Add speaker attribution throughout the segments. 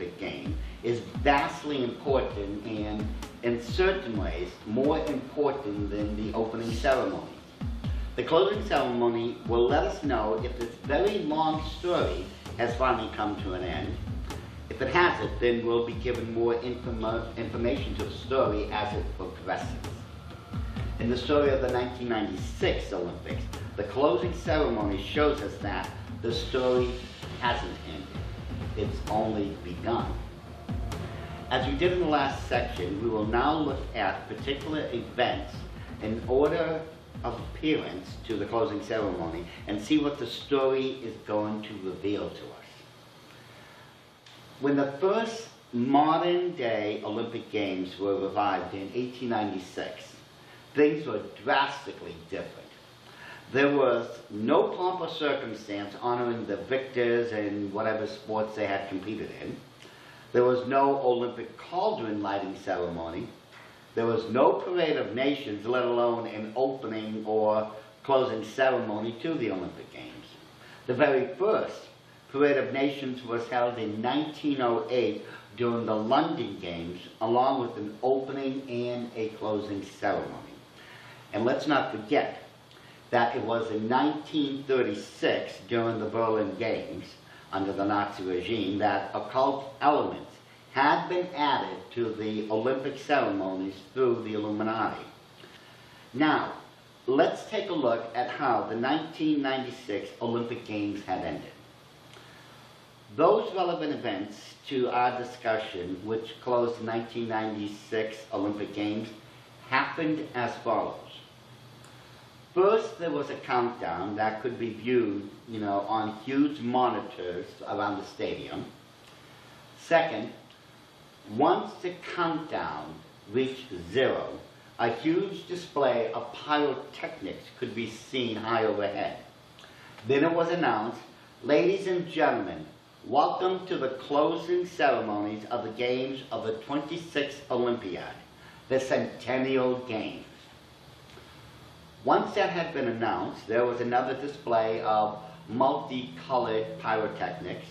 Speaker 1: Olympic game is vastly important and, in certain ways, more important than the opening ceremony. The closing ceremony will let us know if this very long story has finally come to an end. If it hasn't, then we'll be given more information to the story as it progresses. In the story of the 1996 Olympics, the closing ceremony shows us that the story hasn't ended. It's only begun. As we did in the last section, we will now look at particular events in order of appearance to the closing ceremony and see what the story is going to reveal to us. When the first modern-day Olympic Games were revived in 1896, things were drastically different. There was no pomp or circumstance honoring the victors in whatever sports they had competed in. There was no Olympic cauldron lighting ceremony. There was no parade of nations, let alone an opening or closing ceremony to the Olympic Games. The very first Parade of Nations was held in 1908 during the London Games, along with an opening and a closing ceremony. And let's not forget that it was in 1936, during the Berlin Games, under the Nazi regime, that occult elements had been added to the Olympic ceremonies through the Illuminati. Now, let's take a look at how the 1996 Olympic Games had ended. Those relevant events to our discussion, which closed the 1996 Olympic Games, happened as follows. First, there was a countdown that could be viewed, on huge monitors around the stadium. Second, once the countdown reached 0, a huge display of pyrotechnics could be seen high overhead. Then it was announced, "Ladies and gentlemen, welcome to the closing ceremonies of the Games of the 26th Olympiad, the Centennial Games." Once that had been announced, there was another display of multicolored pyrotechnics.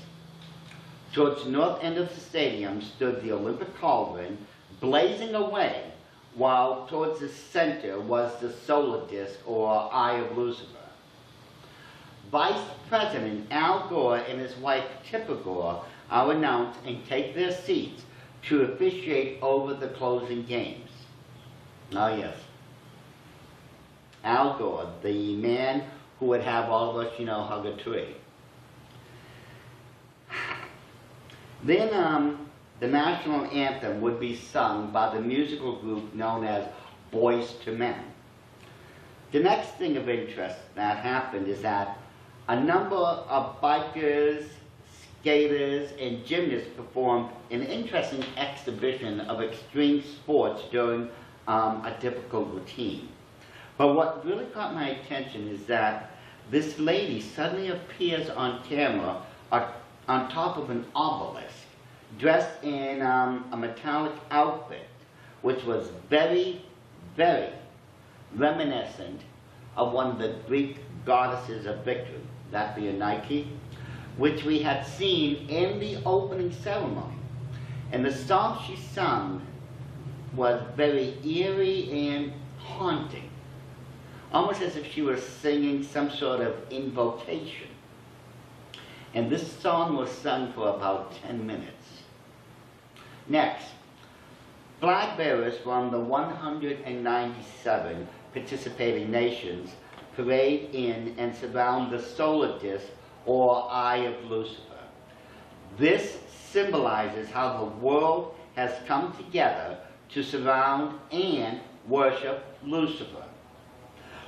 Speaker 1: Towards the north end of the stadium stood the Olympic cauldron, blazing away, while towards the center was the solar disk, or Eye of Lucifer. Vice President Al Gore and his wife Tipper Gore are announced and take their seats to officiate over the closing games. Oh yes, Al Gore, the man who would have all of us, hug a tree. Then the national anthem would be sung by the musical group known as Boys to Men. The next thing of interest that happened is that a number of bikers, skaters, and gymnasts performed an interesting exhibition of extreme sports during a difficult routine. But what really caught my attention is that this lady suddenly appears on camera on top of an obelisk, dressed in a metallic outfit, which was very, very reminiscent of one of the Greek goddesses of victory, that being Nike, which we had seen in the opening ceremony. And the song she sung was very eerie and haunting, almost as if she was singing some sort of invocation. And this song was sung for about 10 minutes. Next, flag bearers from the 197 participating nations parade in and surround the solar disk, or Eye of Lucifer. This symbolizes how the world has come together to surround and worship Lucifer.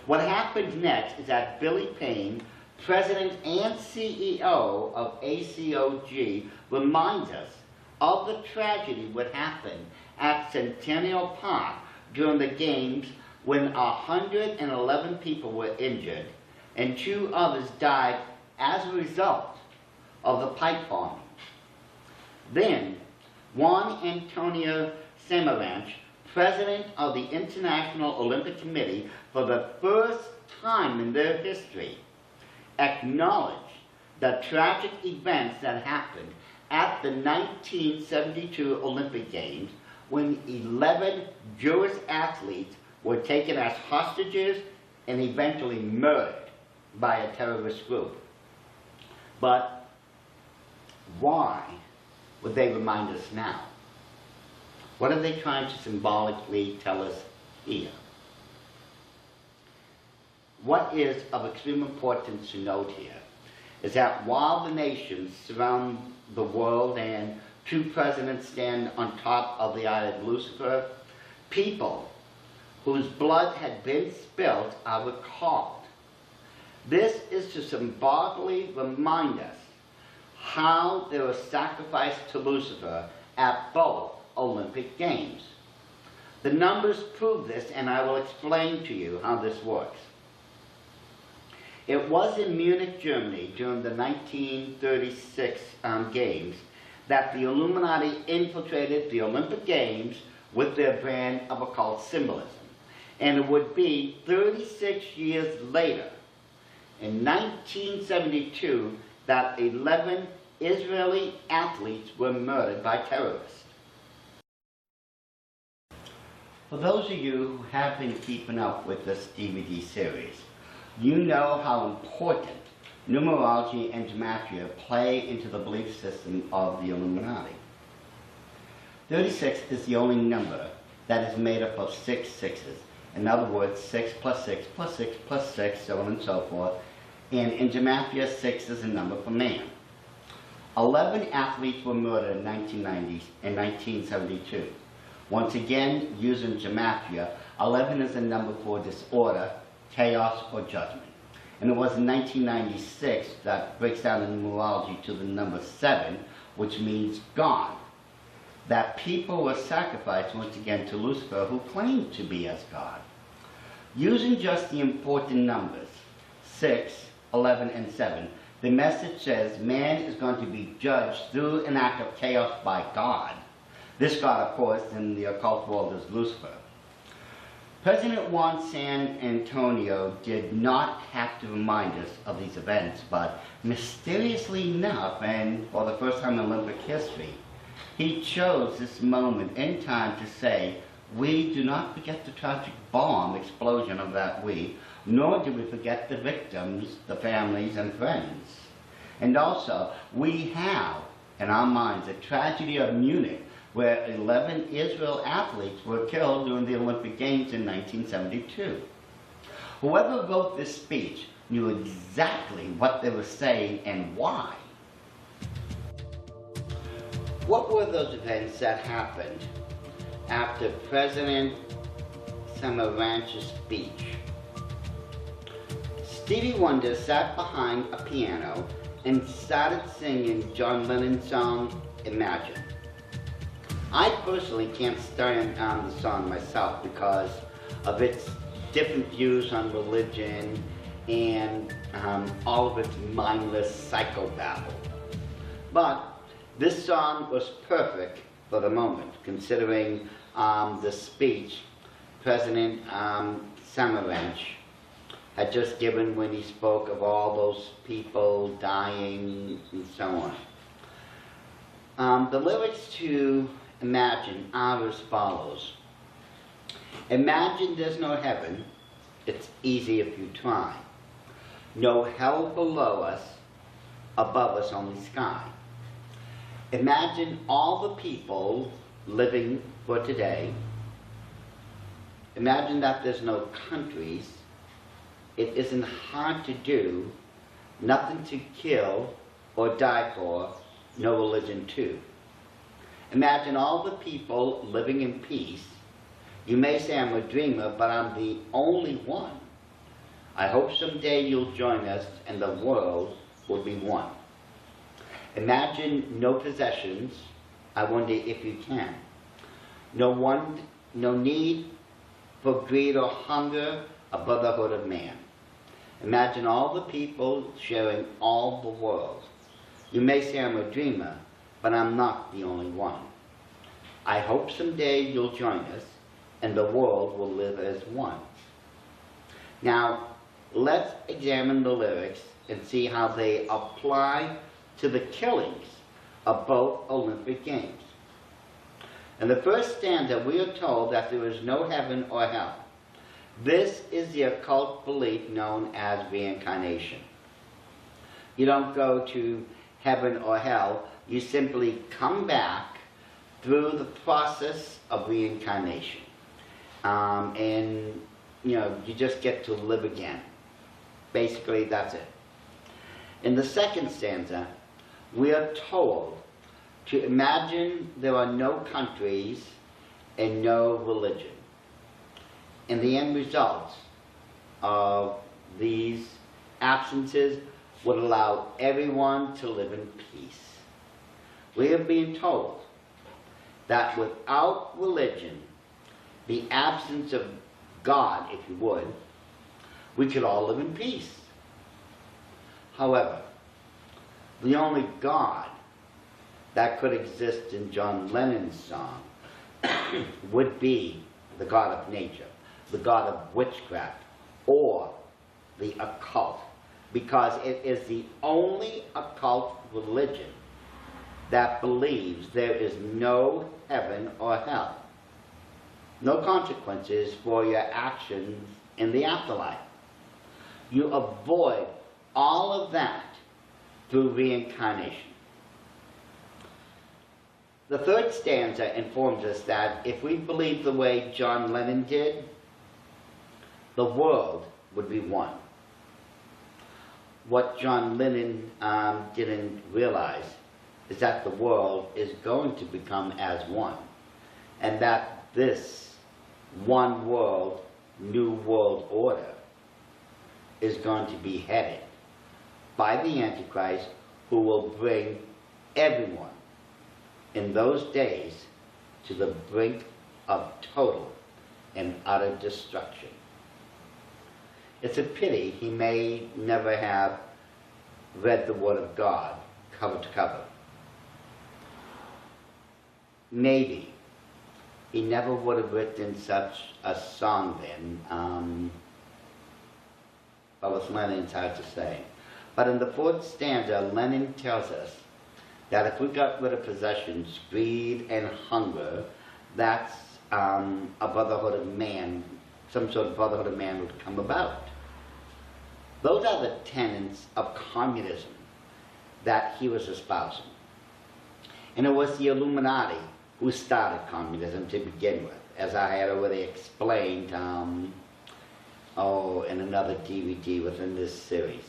Speaker 1: What happens next is that Billy Payne, President and CEO of ACOG, reminds us of the tragedy that happened at Centennial Park during the Games when 111 people were injured and 2 others died as a result of the pipe bombing. Then, Juan Antonio Samaranch, President of the International Olympic Committee, for the first time in their history, acknowledged the tragic events that happened at the 1972 Olympic Games when 11 Jewish athletes were taken as hostages and eventually murdered by a terrorist group. But why would they remind us now? What are they trying to symbolically tell us here? What is of extreme importance to note here is that while the nations surround the world and two presidents stand on top of the eye of Lucifer, people whose blood had been spilt are recalled. This is to symbolically remind us how there was sacrifice to Lucifer at both Olympic Games. The numbers prove this, and I will explain to you how this works. It was in Munich, Germany, during the 1936 Games, that the Illuminati infiltrated the Olympic Games with their brand of occult symbolism. And it would be 36 years later, in 1972, that 11 Israeli athletes were murdered by terrorists. For those of you who have been keeping up with this DVD series, you know how important numerology and gematria play into the belief system of the Illuminati. 36 is the only number that is made up of 6 sixes. In other words, 6 plus 6 plus 6 plus 6, so on and so forth. And in gematria, 6 is a number for man. 11 athletes were murdered in 1972. Once again, using gematria, 11 is a number for disorder, chaos, or judgment. And it was in 1996 that breaks down the numerology to the number 7, which means God. That people were sacrificed once again to Lucifer, who claimed to be as God. Using just the important numbers, 6, 11, and 7, the message says man is going to be judged through an act of chaos by God. This God, of course, in the occult world is Lucifer. President Juan San Antonio did not have to remind us of these events, but mysteriously enough, and for the first time in Olympic history, he chose this moment in time to say, we do not forget the tragic bomb explosion of that week, nor do we forget the victims, the families, and friends. And also, we have in our minds the tragedy of Munich, where 11 Israel athletes were killed during the Olympic Games in 1972. Whoever wrote this speech knew exactly what they were saying and why. What were those events that happened after President Samaranch's speech? Stevie Wonder sat behind a piano and started singing John Lennon's song, Imagine. I personally can't stand the song myself because of its different views on religion and all of its mindless psychobabble. But this song was perfect for the moment, considering the speech President Samaranch had just given when he spoke of all those people dying and so on. The lyrics to Imagine are as follows. Imagine there's no heaven, it's easy if you try. No hell below us, above us only sky. Imagine all the people living for today. Imagine that there's no countries. It isn't hard to do, nothing to kill or die for, no religion too. Imagine all the people living in peace. You may say I'm a dreamer, but I'm the only one. I hope someday you'll join us and the world will be one. Imagine no possessions. I wonder if you can. No need for greed or hunger, a brotherhood of man. Imagine all the people sharing all the world. You may say I'm a dreamer, but I'm not the only one. I hope someday you'll join us and the world will live as one. Now, let's examine the lyrics and see how they apply to the killings of both Olympic Games. In the first stanza, we are told that there is no heaven or hell. This is the occult belief known as reincarnation. You don't go to heaven or hell, you simply come back through the process of reincarnation. And you just get to live again. Basically, that's it. In the second stanza, we are told to imagine there are no countries and no religion. And the end result of these absences would allow everyone to live in peace. We are being told that without religion, the absence of God, if you would, we could all live in peace. However, the only God that could exist in John Lennon's song would be the God of nature, the God of witchcraft, or the occult, because it is the only occult religion that believes there is no heaven or hell, no consequences for your actions in the afterlife. You avoid all of that through reincarnation. The third stanza informs us that if we believe the way John Lennon did, the world would be one. What John Lennon didn't realize is that the world is going to become as one, and that this one world, new world order is going to be headed by the Antichrist, who will bring everyone in those days to the brink of total and utter destruction. It's a pity he may never have read the Word of God cover to cover. Maybe he never would have written such a song then, but with Lennon, it's hard to say. But in the fourth stanza, Lennon tells us that if we got rid of possessions, greed, and hunger, that's a brotherhood of man, some sort of brotherhood of man would come about. Those are the tenets of communism that he was espousing. And it was the Illuminati who started communism to begin with, as I had already explained in another DVD within this series.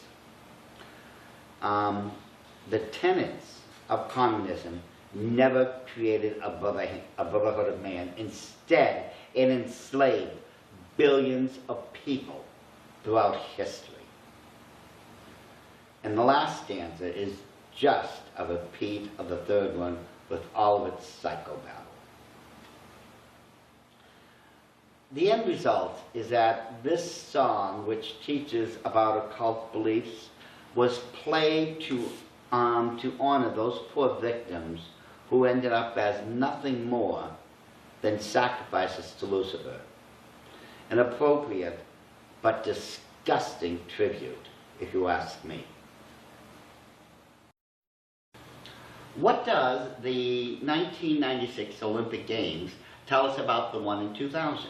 Speaker 1: The tenets of communism never created a brotherhood of man. Instead, it enslaved billions of people throughout history. And the last stanza is just a repeat of the third one with all of its psychobabble. The end result is that this song, which teaches about occult beliefs, was played to honor those poor victims who ended up as nothing more than sacrifices to Lucifer. An appropriate but disgusting tribute, if you ask me. What does the 1996 Olympic Games tell us about the one in 2000?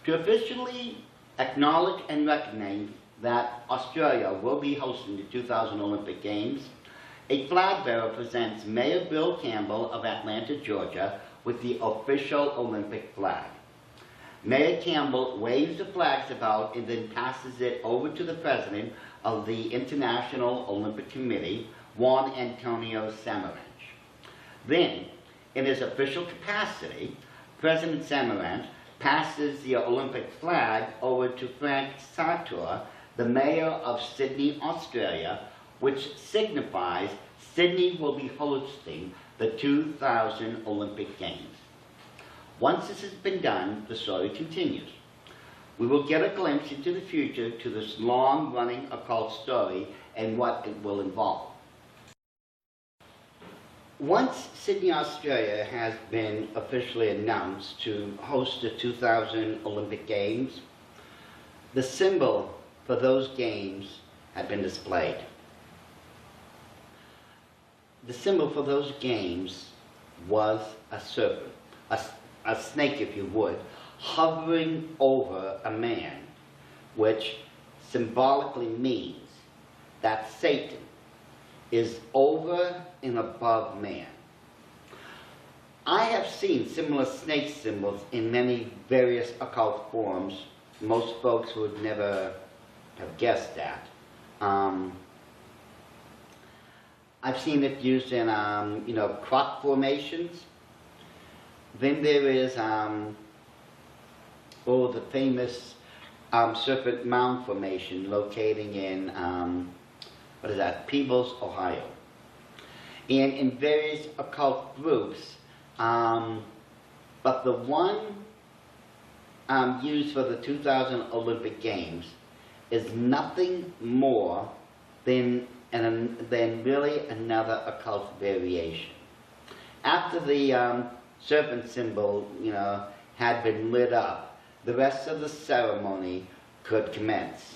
Speaker 1: To officially acknowledge and recognize that Australia will be hosting the 2000 Olympic Games, a flag bearer presents Mayor Bill Campbell of Atlanta, Georgia, with the official Olympic flag. Mayor Campbell waves the flags about and then passes it over to the president of the International Olympic Committee, Juan Antonio Samaranch. Then, in his official capacity, President Samaranch passes the Olympic flag over to Frank Sartor, the mayor of Sydney, Australia, which signifies Sydney will be hosting the 2000 Olympic Games. Once this has been done, the story continues. We will get a glimpse into the future to this long-running occult story and what it will involve. Once Sydney, Australia has been officially announced to host the 2000 Olympic Games, the symbol for those games have been displayed. the symbol for those games was a serpent, a snake if you would, hovering over a man, which symbolically means that Satan is over and above man. I have seen similar snake symbols in many various occult forms. Most folks would never have guessed that. I've seen it used in, croc formations. Then there is, the famous Serpent Mound Formation locating in, Peebles, Ohio. And in various occult groups, but the one used for the 2000 Olympic Games is nothing more than really another occult variation. After the serpent symbol, had been lit up, the rest of the ceremony could commence.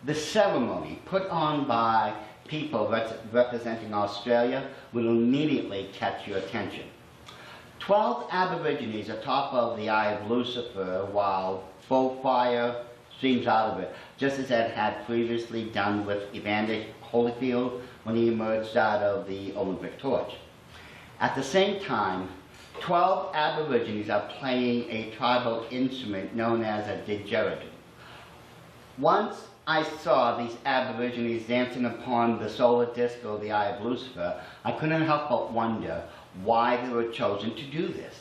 Speaker 1: The ceremony put on by people representing Australia will immediately catch your attention. 12 Aborigines atop of the Eye of Lucifer while full fire streams out of it, just as it had previously done with Evander Holyfield when he emerged out of the Olympic torch. At the same time, 12 Aborigines are playing a tribal instrument known as a didgeridoo. Once I saw these Aborigines dancing upon the solar disc or the Eye of Lucifer, I couldn't help but wonder why they were chosen to do this.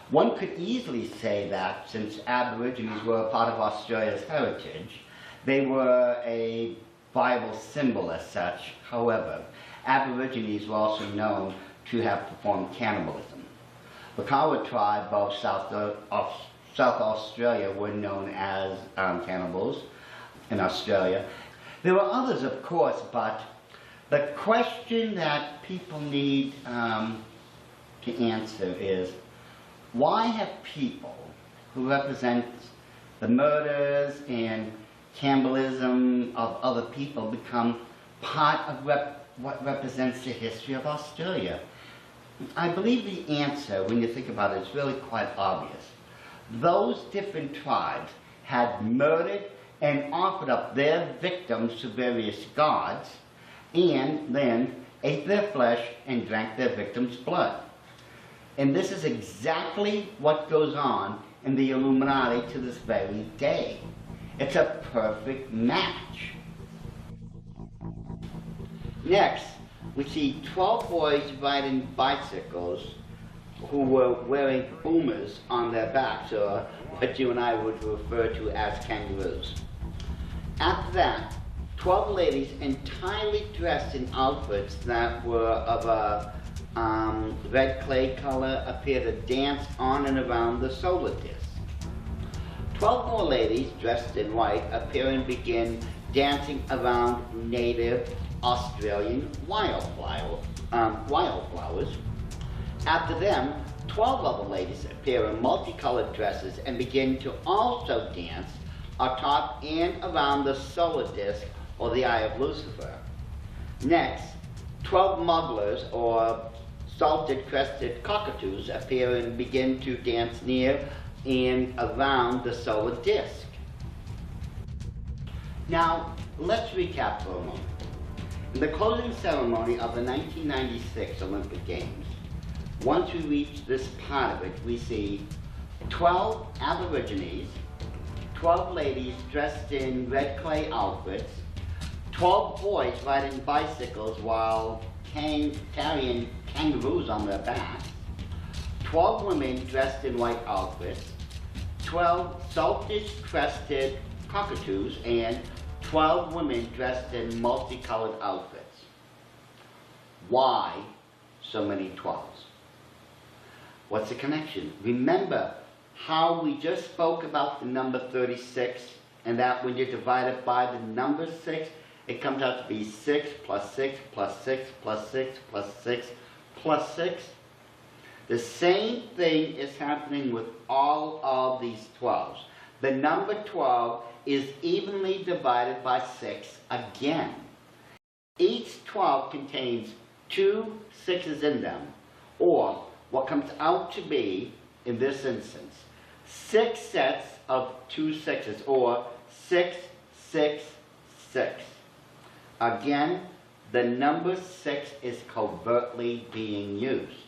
Speaker 1: One could easily say that since Aborigines were a part of Australia's heritage, they were a viable symbol as such. However, Aborigines were also known to have performed cannibalism. The Kawa tribe of South Australia were known as cannibals in Australia. There were others, of course, but the question that people need to answer is, why have people who represent the murders and cannibalism of other people become part of what represents the history of Australia? I believe the answer, when you think about it, is really quite obvious. Those different tribes had murdered and offered up their victims to various gods, and then ate their flesh and drank their victims' blood. And this is exactly what goes on in the Illuminati to this very day. It's a perfect match. Next, we see 12 boys riding bicycles who were wearing boomers on their backs, or what you and I would refer to as kangaroos. After that, 12 ladies entirely dressed in outfits that were of a red clay color appear to dance on and around the solar disk. 12 more ladies dressed in white appear and begin dancing around native Australian wildflowers. After them, 12 other ladies appear in multicolored dresses and begin to also dance atop and around the solar disk or the Eye of Lucifer. Next, 12 mugglers or salted crested cockatoos appear and begin to dance near and around the solar disk. Now, let's recap for a moment. In the closing ceremony of the 1996 Olympic Games, once we reach this part of it, we see 12 Aborigines, 12 ladies dressed in red clay outfits, 12 boys riding bicycles while carrying kangaroos on their backs, 12 women dressed in white outfits, 12 salted crested cockatoos, and 12 women dressed in multicolored outfits. Why so many 12s? What's the connection? Remember how we just spoke about the number 36, and that when you divide it by the number 6, it comes out to be 6 plus 6 plus 6 plus 6 plus 6 plus 6. The same thing is happening with all of these 12s. The number 12 is evenly divided by 6 again. Each 12 contains 2 6s in them, or what comes out to be, in this instance, 6 sets of 2 6s, or 6, 6, 6. Again, the number 6 is covertly being used.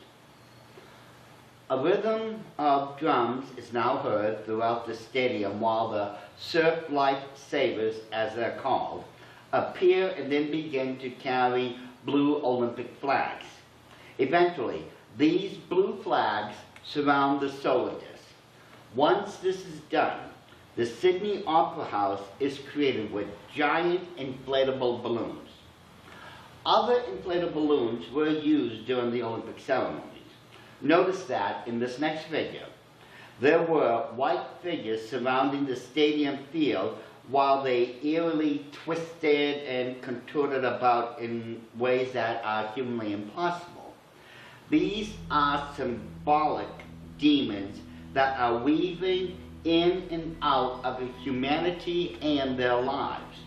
Speaker 1: A rhythm of drums is now heard throughout the stadium while the surf lifesavers, as they're called, appear and then begin to carry blue Olympic flags. Eventually, these blue flags surround the solar disk. Once this is done, the Sydney Opera House is created with giant inflatable balloons. Other inflatable balloons were used during the Olympic ceremonies. Notice that in this next figure, there were white figures surrounding the stadium field while they eerily twisted and contorted about in ways that are humanly impossible. These are symbolic demons that are weaving in and out of humanity and their lives.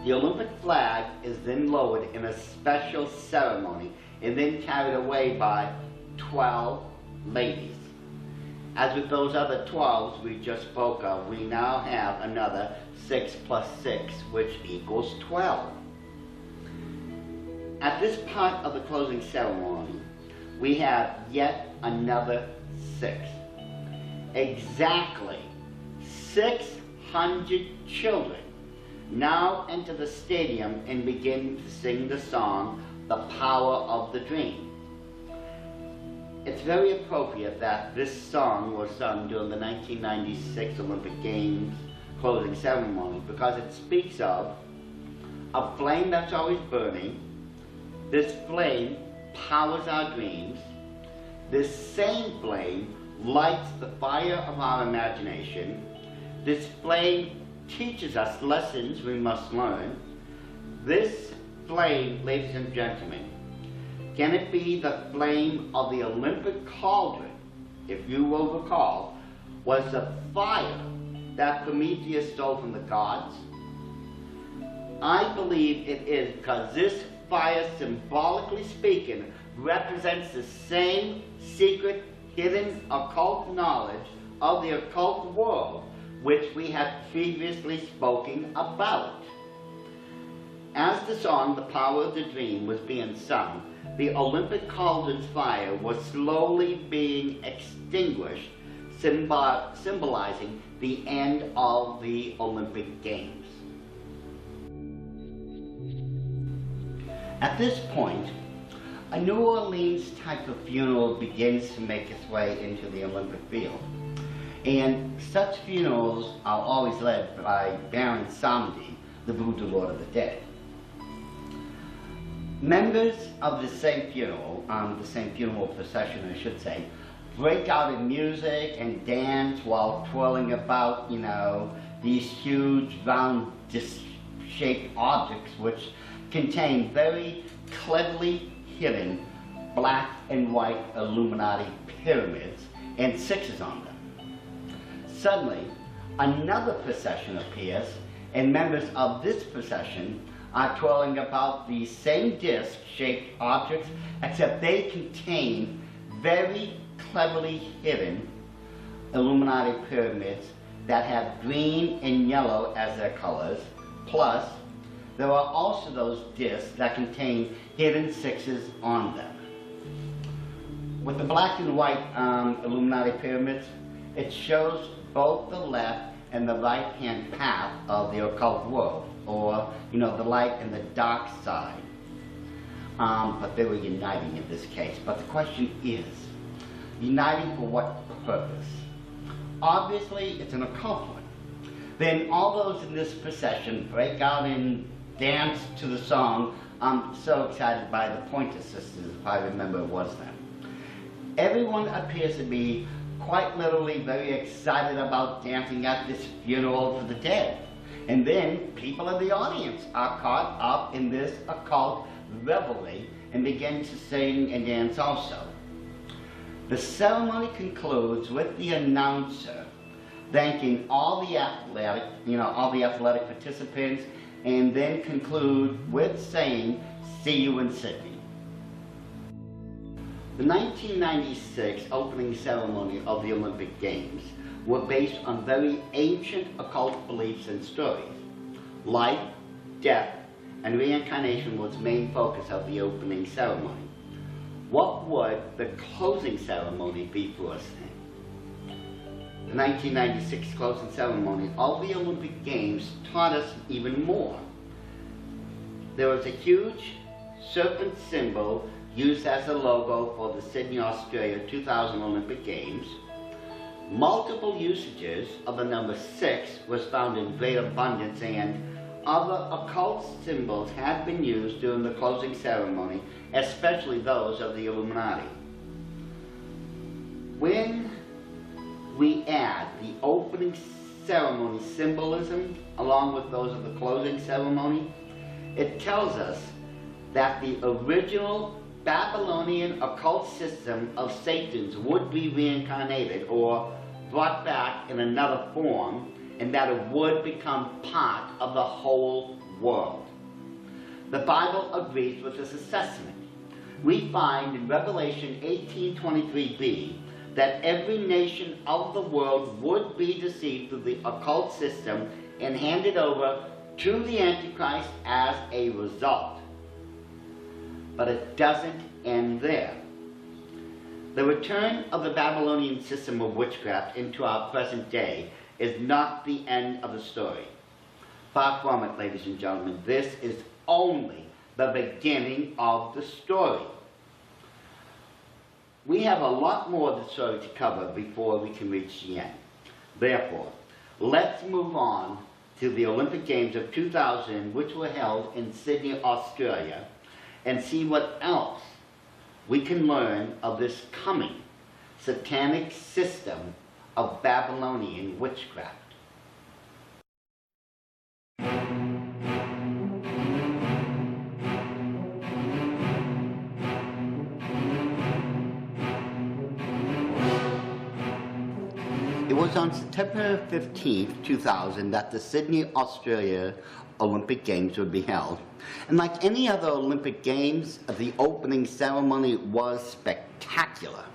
Speaker 1: The Olympic flag is then lowered in a special ceremony and then carried away by 12 ladies. As with those other 12s we just spoke of, we now have another 6 plus 6, which equals 12. At this part of the closing ceremony, we have yet another 6. Exactly 600 children now enter the stadium and begin to sing the song, "The Power of the Dream." It's very appropriate that this song was sung during the 1996 Olympic Games closing ceremony because it speaks of a flame that's always burning. This flame powers our dreams. This same flame lights the fire of our imagination. This flame teaches us lessons we must learn. This flame, ladies and gentlemen, can it be the flame of the Olympic cauldron? If you will recall, was the fire that Prometheus stole from the gods? I believe it is because this fire, symbolically speaking, represents the same secret, hidden, occult knowledge of the occult world which we had previously spoken about. As the song, "The Power of the Dream," was being sung, the Olympic cauldron's fire was slowly being extinguished, symbolizing the end of the Olympic Games. At this point, a New Orleans type of funeral begins to make its way into the Olympic field. And such funerals are always led by Baron Samedi, the Voodoo Lord of the Dead. Members of the same funeral procession, I should say, break out in music and dance while twirling about, these huge round disc-shaped objects which contain very cleverly hidden black and white illuminati pyramids and 6s on them. Suddenly, another procession appears, and members of this procession are twirling about these same disc-shaped objects, except they contain very cleverly hidden illuminati pyramids that have green and yellow as their colors, plus there are also those discs that contain hidden 6s on them. With the black and white illuminati pyramids, it shows both the left and the right-hand path of the occult world, or, the light and the dark side. But they were uniting in this case. But the question is, uniting for what purpose? Obviously, it's an occult one. Then all those in this procession break out and dance to the song, "I'm so excited" by the Pointer Sisters, if I remember it was them. Everyone appears to be quite literally very excited about dancing at this funeral for the dead. And then people in the audience are caught up in this occult revelry and begin to sing and dance also. The ceremony concludes with the announcer thanking all the athletic participants and then conclude with saying, "See you in Sydney." The 1996 opening ceremony of the Olympic Games were based on very ancient occult beliefs and stories. Life, death, and reincarnation was the main focus of the opening ceremony. What would the closing ceremony be for us then? The 1996 closing ceremony of the Olympic Games taught us even more. There was a huge serpent symbol used as the logo for the Sydney, Australia 2000 Olympic Games. Multiple usages of the number 6 was found in great abundance, and other occult symbols had been used during the closing ceremony, especially those of the Illuminati. When we add the opening ceremony symbolism along with those of the closing ceremony, it tells us that the original Babylonian occult system of Satan's would be reincarnated or brought back in another form, and that it would become part of the whole world. The Bible agrees with this assessment. We find in Revelation 18:23b that every nation of the world would be deceived through the occult system and handed over to the Antichrist as a result. But it doesn't end there. The return of the Babylonian system of witchcraft into our present day is not the end of the story. Far from it, ladies and gentlemen. This is only the beginning of the story. We have a lot more of the story to cover before we can reach the end. Therefore, let's move on to the Olympic Games of 2000, which were held in Sydney, Australia, and see what else we can learn of this coming satanic system of Babylonian witchcraft. It was on September 15th, 2000 that the Sydney, Australia Olympic Games would be held. And like any other Olympic Games, the opening ceremony was spectacular.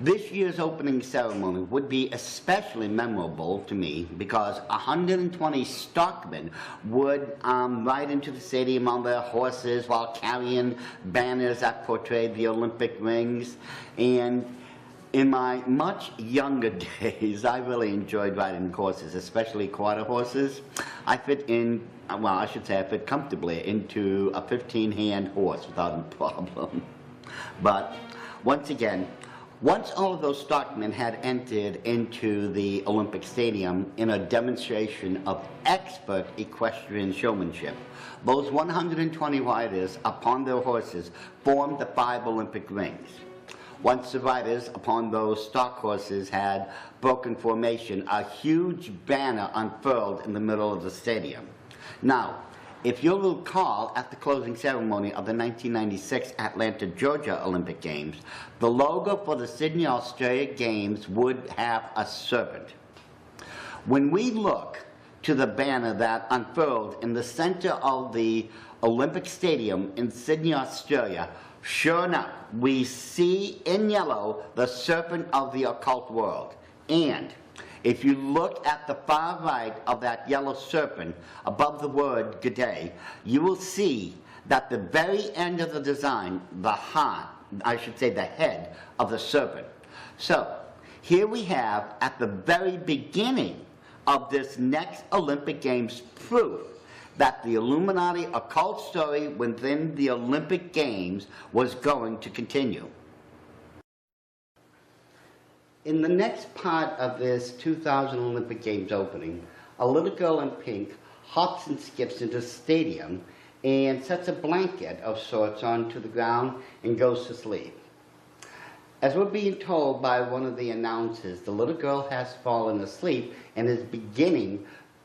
Speaker 1: This year's opening ceremony would be especially memorable to me because 120 stockmen would ride into the stadium on their horses while carrying banners that portrayed the Olympic rings. And in my much younger days, I really enjoyed riding horses, especially quarter horses. I fit in, well, I should say I fit comfortably into a 15-hand horse without a problem. But once again, once all of those stockmen had entered into the Olympic Stadium in a demonstration of expert equestrian showmanship, those 120 riders upon their horses formed the 5 Olympic rings. Once the riders upon those stock horses had broken formation, a huge banner unfurled in the middle of the stadium. Now, if you'll recall, at the closing ceremony of the 1996 Atlanta, Georgia Olympic Games, the logo for the Sydney, Australia Games would have a serpent. When we look to the banner that unfurled in the center of the Olympic Stadium in Sydney, Australia, sure enough, we see in yellow the serpent of the occult world. And if you look at the far right of that yellow serpent above the word "G'day," you will see that the very end of the design, the heart, I should say the head of the serpent. So here we have at the very beginning of this next Olympic Games proof that the Illuminati occult story within the Olympic Games was going to continue. In the next part of this 2000 Olympic Games opening, a little girl in pink hops and skips into the stadium and sets a blanket of sorts onto the ground and goes to sleep. As we're being told by one of the announcers, the little girl has fallen asleep and is beginning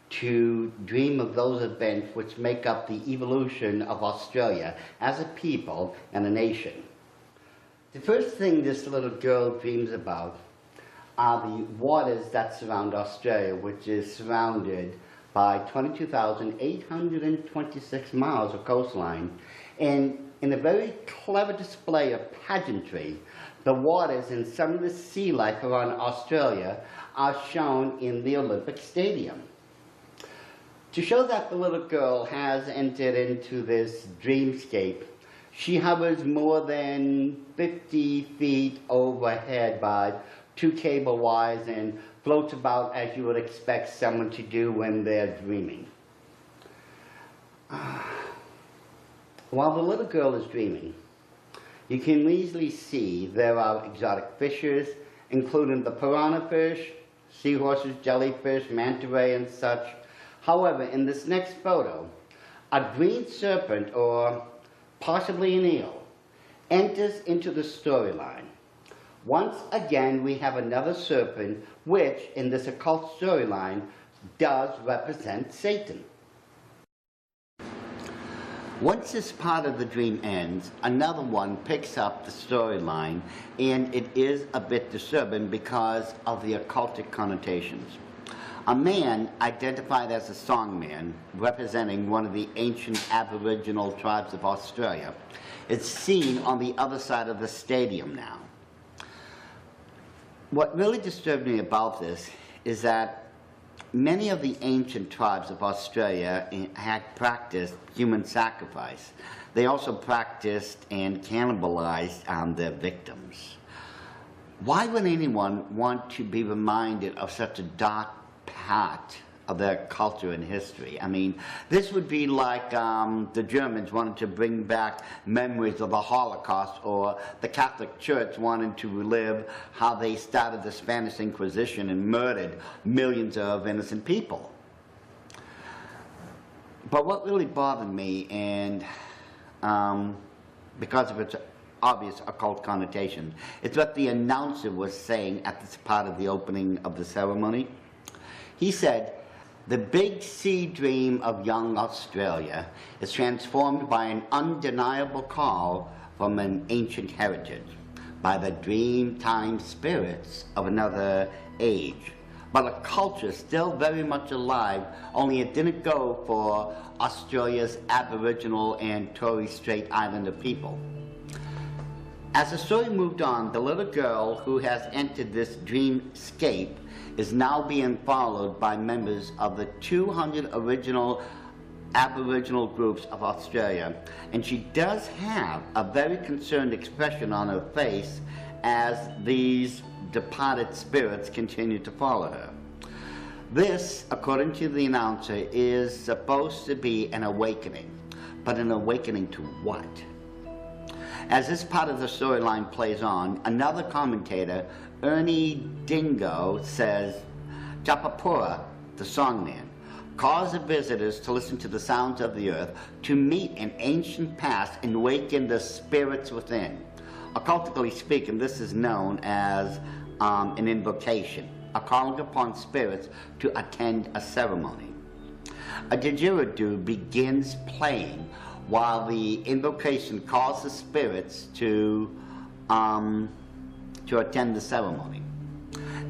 Speaker 1: to dream of those events which make up the evolution of Australia as a people and a nation. The first thing this little girl dreams about are the waters that surround Australia, which is surrounded by 22,826 miles of coastline, and in a very clever display of pageantry, the waters and some of the sea life around Australia are shown in the Olympic Stadium. To show that the little girl has entered into this dreamscape, she hovers more than 50 feet overhead by 2 cable wires and floats about as you would expect someone to do when they're dreaming. While the little girl is dreaming, you can easily see there are exotic fishes, including the piranha fish, seahorses, jellyfish, manta ray, and such. However, in this next photo, a green serpent, or possibly an eel, enters into the storyline. Once again, we have another serpent, which, in this occult storyline, does represent Satan. Once this part of the dream ends, another one picks up the storyline, and it is a bit disturbing because of the occultic connotations. A man identified as a songman, representing one of the ancient Aboriginal tribes of Australia, is seen on the other side of the stadium now. What really disturbed me about this is that many of the ancient tribes of Australia had practiced human sacrifice. They also practiced and cannibalized their victims. Why would anyone want to be reminded of such a dark part of their culture and history? I mean, this would be like the Germans wanted to bring back memories of the Holocaust, or the Catholic Church wanted to relive how they started the Spanish Inquisition and murdered millions of innocent people. But what really bothered me, and because of its obvious occult connotation, is what the announcer was saying at this part of the opening of the ceremony. He said, "The big sea dream of young Australia is transformed by an undeniable call from an ancient heritage, by the dream-time spirits of another age. But a culture still very much alive, only it didn't go for Australia's Aboriginal and Torres Strait Islander people." As the story moved on, the little girl who has entered this dreamscape is now being followed by members of the 200 original Aboriginal groups of Australia, and she does have a very concerned expression on her face as these departed spirits continue to follow her. This, according to the announcer, is supposed to be an awakening, but an awakening to what? As this part of the storyline plays on, another commentator, Ernie Dingo, says, Japapura, the songman, calls the visitors to listen to the sounds of the earth, to meet an ancient past and waken the spirits within. Occultically speaking, this is known as an invocation, a calling upon spirits to attend a ceremony. A didgeridoo begins playing while the invocation calls the spirits to attend the ceremony.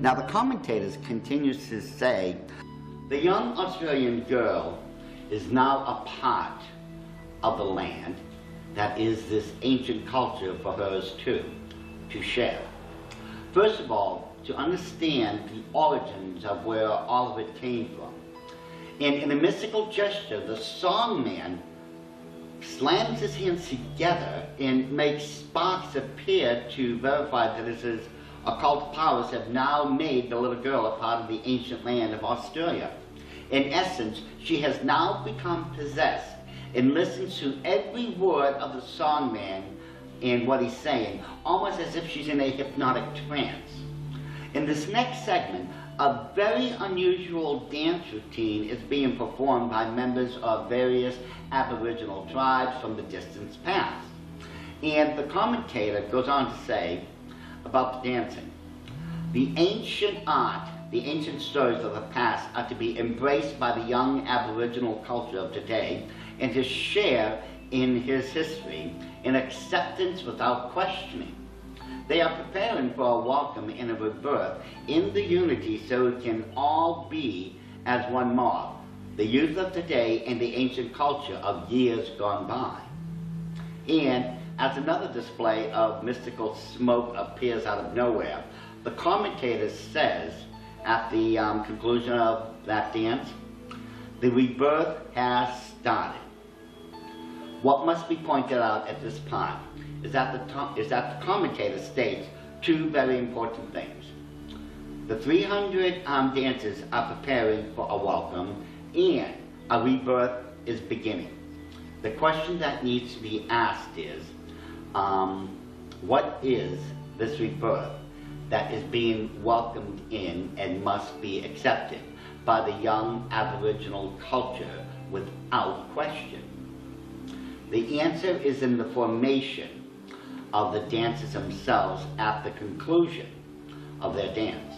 Speaker 1: Now the commentators continues to say, the young Australian girl is now a part of the land that is this ancient culture for hers too, to share. First of all, to understand the origins of where all of it came from. And in a mystical gesture, the songman slams his hands together and makes sparks appear to verify that his occult powers have now made the little girl a part of the ancient land of Australia. In essence, she has now become possessed and listens to every word of the songman and what he's saying, almost as if she's in a hypnotic trance. In this next segment, a very unusual dance routine is being performed by members of various Aboriginal tribes from the distant past. And the commentator goes on to say about the dancing, the ancient art, the ancient stories of the past are to be embraced by the young Aboriginal culture of today and to share in his history in acceptance without questioning. They are preparing for a welcome and a rebirth in the unity so it can all be as one mob. the youth of today and the ancient culture of years gone by. And as another display of mystical smoke appears out of nowhere, the commentator says at the conclusion of that dance, the rebirth has started. What must be pointed out at this part is that the commentator states two very important things. The 300 dancers are preparing for a welcome, and a rebirth is beginning. The question that needs to be asked is, what is this rebirth that is being welcomed in and must be accepted by the young Aboriginal culture without question? The answer is in the formation of the dancers themselves at the conclusion of their dance.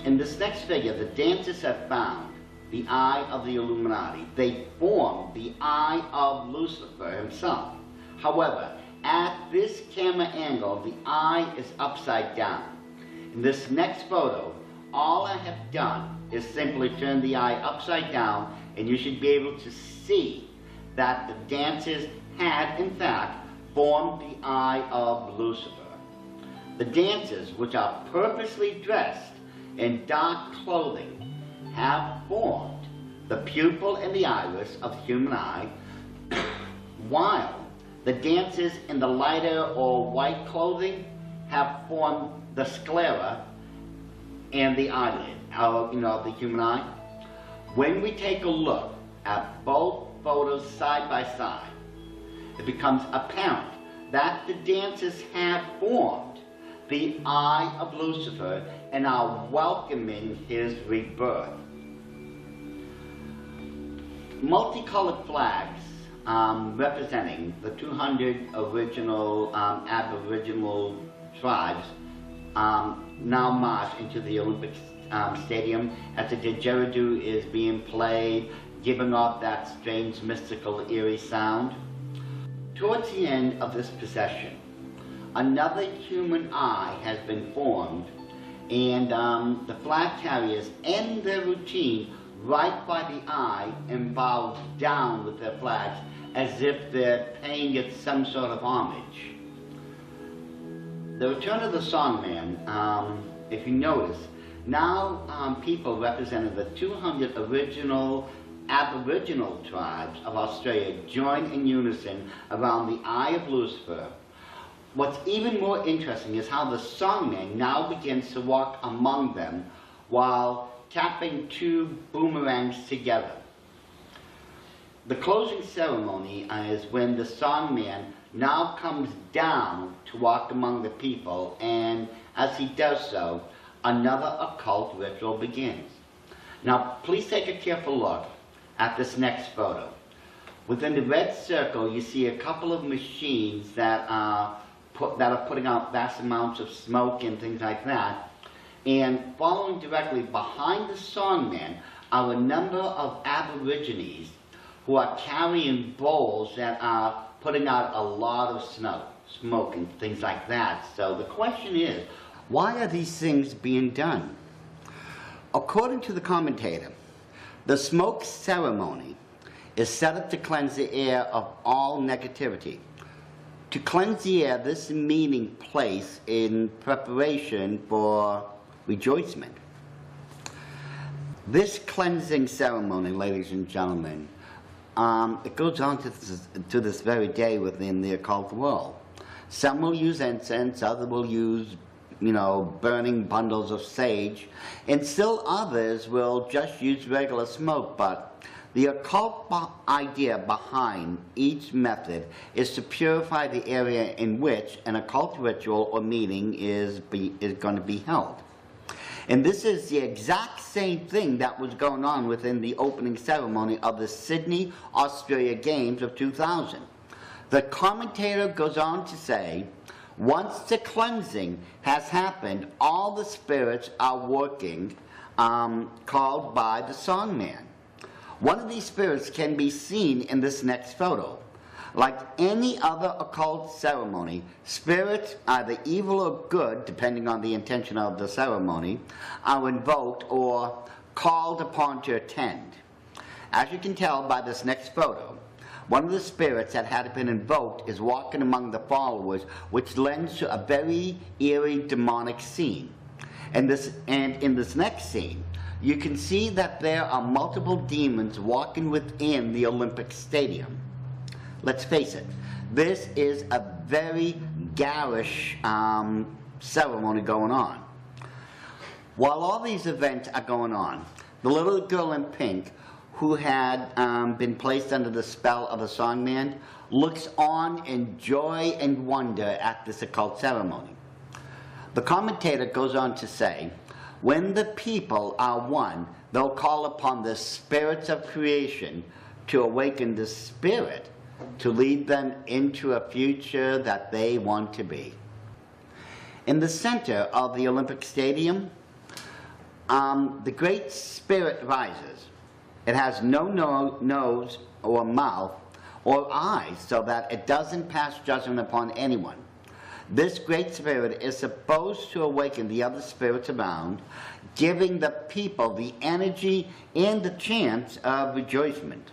Speaker 1: In this next figure, the dancers have found the eye of the Illuminati. They formed the eye of Lucifer himself. However, at this camera angle, the eye is upside down. In this next photo, all I have done is simply turn the eye upside down, and you should be able to see that the dancers had, in fact, formed the eye of Lucifer. The dancers, which are purposely dressed in dark clothing, have formed the pupil and the iris of the human eye, while the dancers in the lighter or white clothing have formed the sclera and the eyelid, of the human eye. When we take a look at both photos side by side, it becomes apparent that the dancers have formed the eye of Lucifer and are welcoming his rebirth. Multicolored flags representing the 200 original Aboriginal tribes now march into the Olympic Stadium as the didgeridoo is being played, giving off that strange, mystical, eerie sound. Towards the end of this procession, another human eye has been formed, and the flag carriers end their routine right by the eye and bow down with their flags as if they're paying it some sort of homage. The return of the songman, if you notice, now people representing the 200 original Aboriginal tribes of Australia join in unison around the eye of Lucifer. What's even more interesting is how the songman now begins to walk among them while tapping two boomerangs together. The closing ceremony is when the songman now comes down to walk among the people, and as he does so, another occult ritual begins. Now, please take a careful look at this next photo. Within the red circle, you see a couple of machines that are putting out vast amounts of smoke and things like that. And following directly behind the songman are a number of Aborigines who are carrying bowls that are putting out a lot of smoke and things like that. So the question is, why are these things being done? According to the commentator, the smoke ceremony is set up to cleanse the air of all negativity. To cleanse the air, this meaning place in preparation for rejoicement. This cleansing ceremony, ladies and gentlemen, it goes on to this very day within the occult world. Some will use incense, others will use, burning bundles of sage, and still others will just use regular smoke. But the occult idea behind each method is to purify the area in which an occult ritual or meeting is going to be held. And this is the exact same thing that was going on within the opening ceremony of the Sydney, Australia Games of 2000. The commentator goes on to say, once the cleansing has happened, all the spirits are working, called by the songman. One of these spirits can be seen in this next photo. Like any other occult ceremony, spirits, either evil or good, depending on the intention of the ceremony, are invoked or called upon to attend. As you can tell by this next photo, one of the spirits that had been invoked is walking among the followers, which lends to a very eerie demonic scene. And in this next scene, you can see that there are multiple demons walking within the Olympic Stadium. Let's face it, this is a very garish ceremony going on. While all these events are going on, the little girl in pink, who had been placed under the spell of the songman, looks on in joy and wonder at this occult ceremony. The commentator goes on to say, when the people are one, they'll call upon the spirits of creation to awaken the spirit to lead them into a future that they want to be. In the center of the Olympic Stadium, the Great Spirit rises. It has no nose or mouth or eyes, so that it doesn't pass judgment upon anyone. This Great Spirit is supposed to awaken the other spirits around, giving the people the energy and the chance of rejoicement.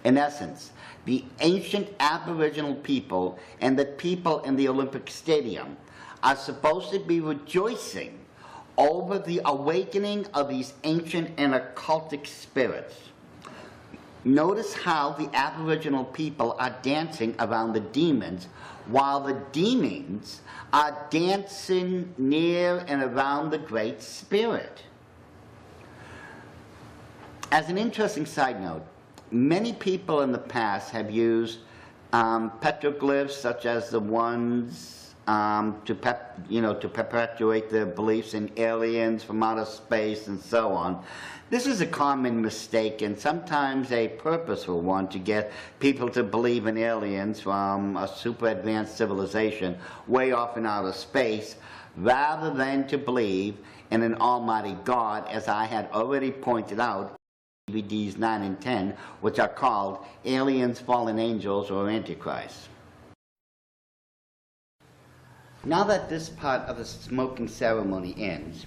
Speaker 1: In essence, the ancient Aboriginal people and the people in the Olympic Stadium are supposed to be rejoicing over the awakening of these ancient and occultic spirits. Notice how the Aboriginal people are dancing around the demons, while the demons are dancing near and around the Great Spirit. As an interesting side note, many people in the past have used petroglyphs such as the ones to perpetuate their beliefs in aliens from outer space and so on. This is a common mistake, and sometimes a purposeful one, to get people to believe in aliens from a super advanced civilization way off in outer space, rather than to believe in an almighty God, as I had already pointed out in DVDs 9 and 10, which are called Aliens, Fallen Angels, or Antichrist. Now that this part of the smoking ceremony ends,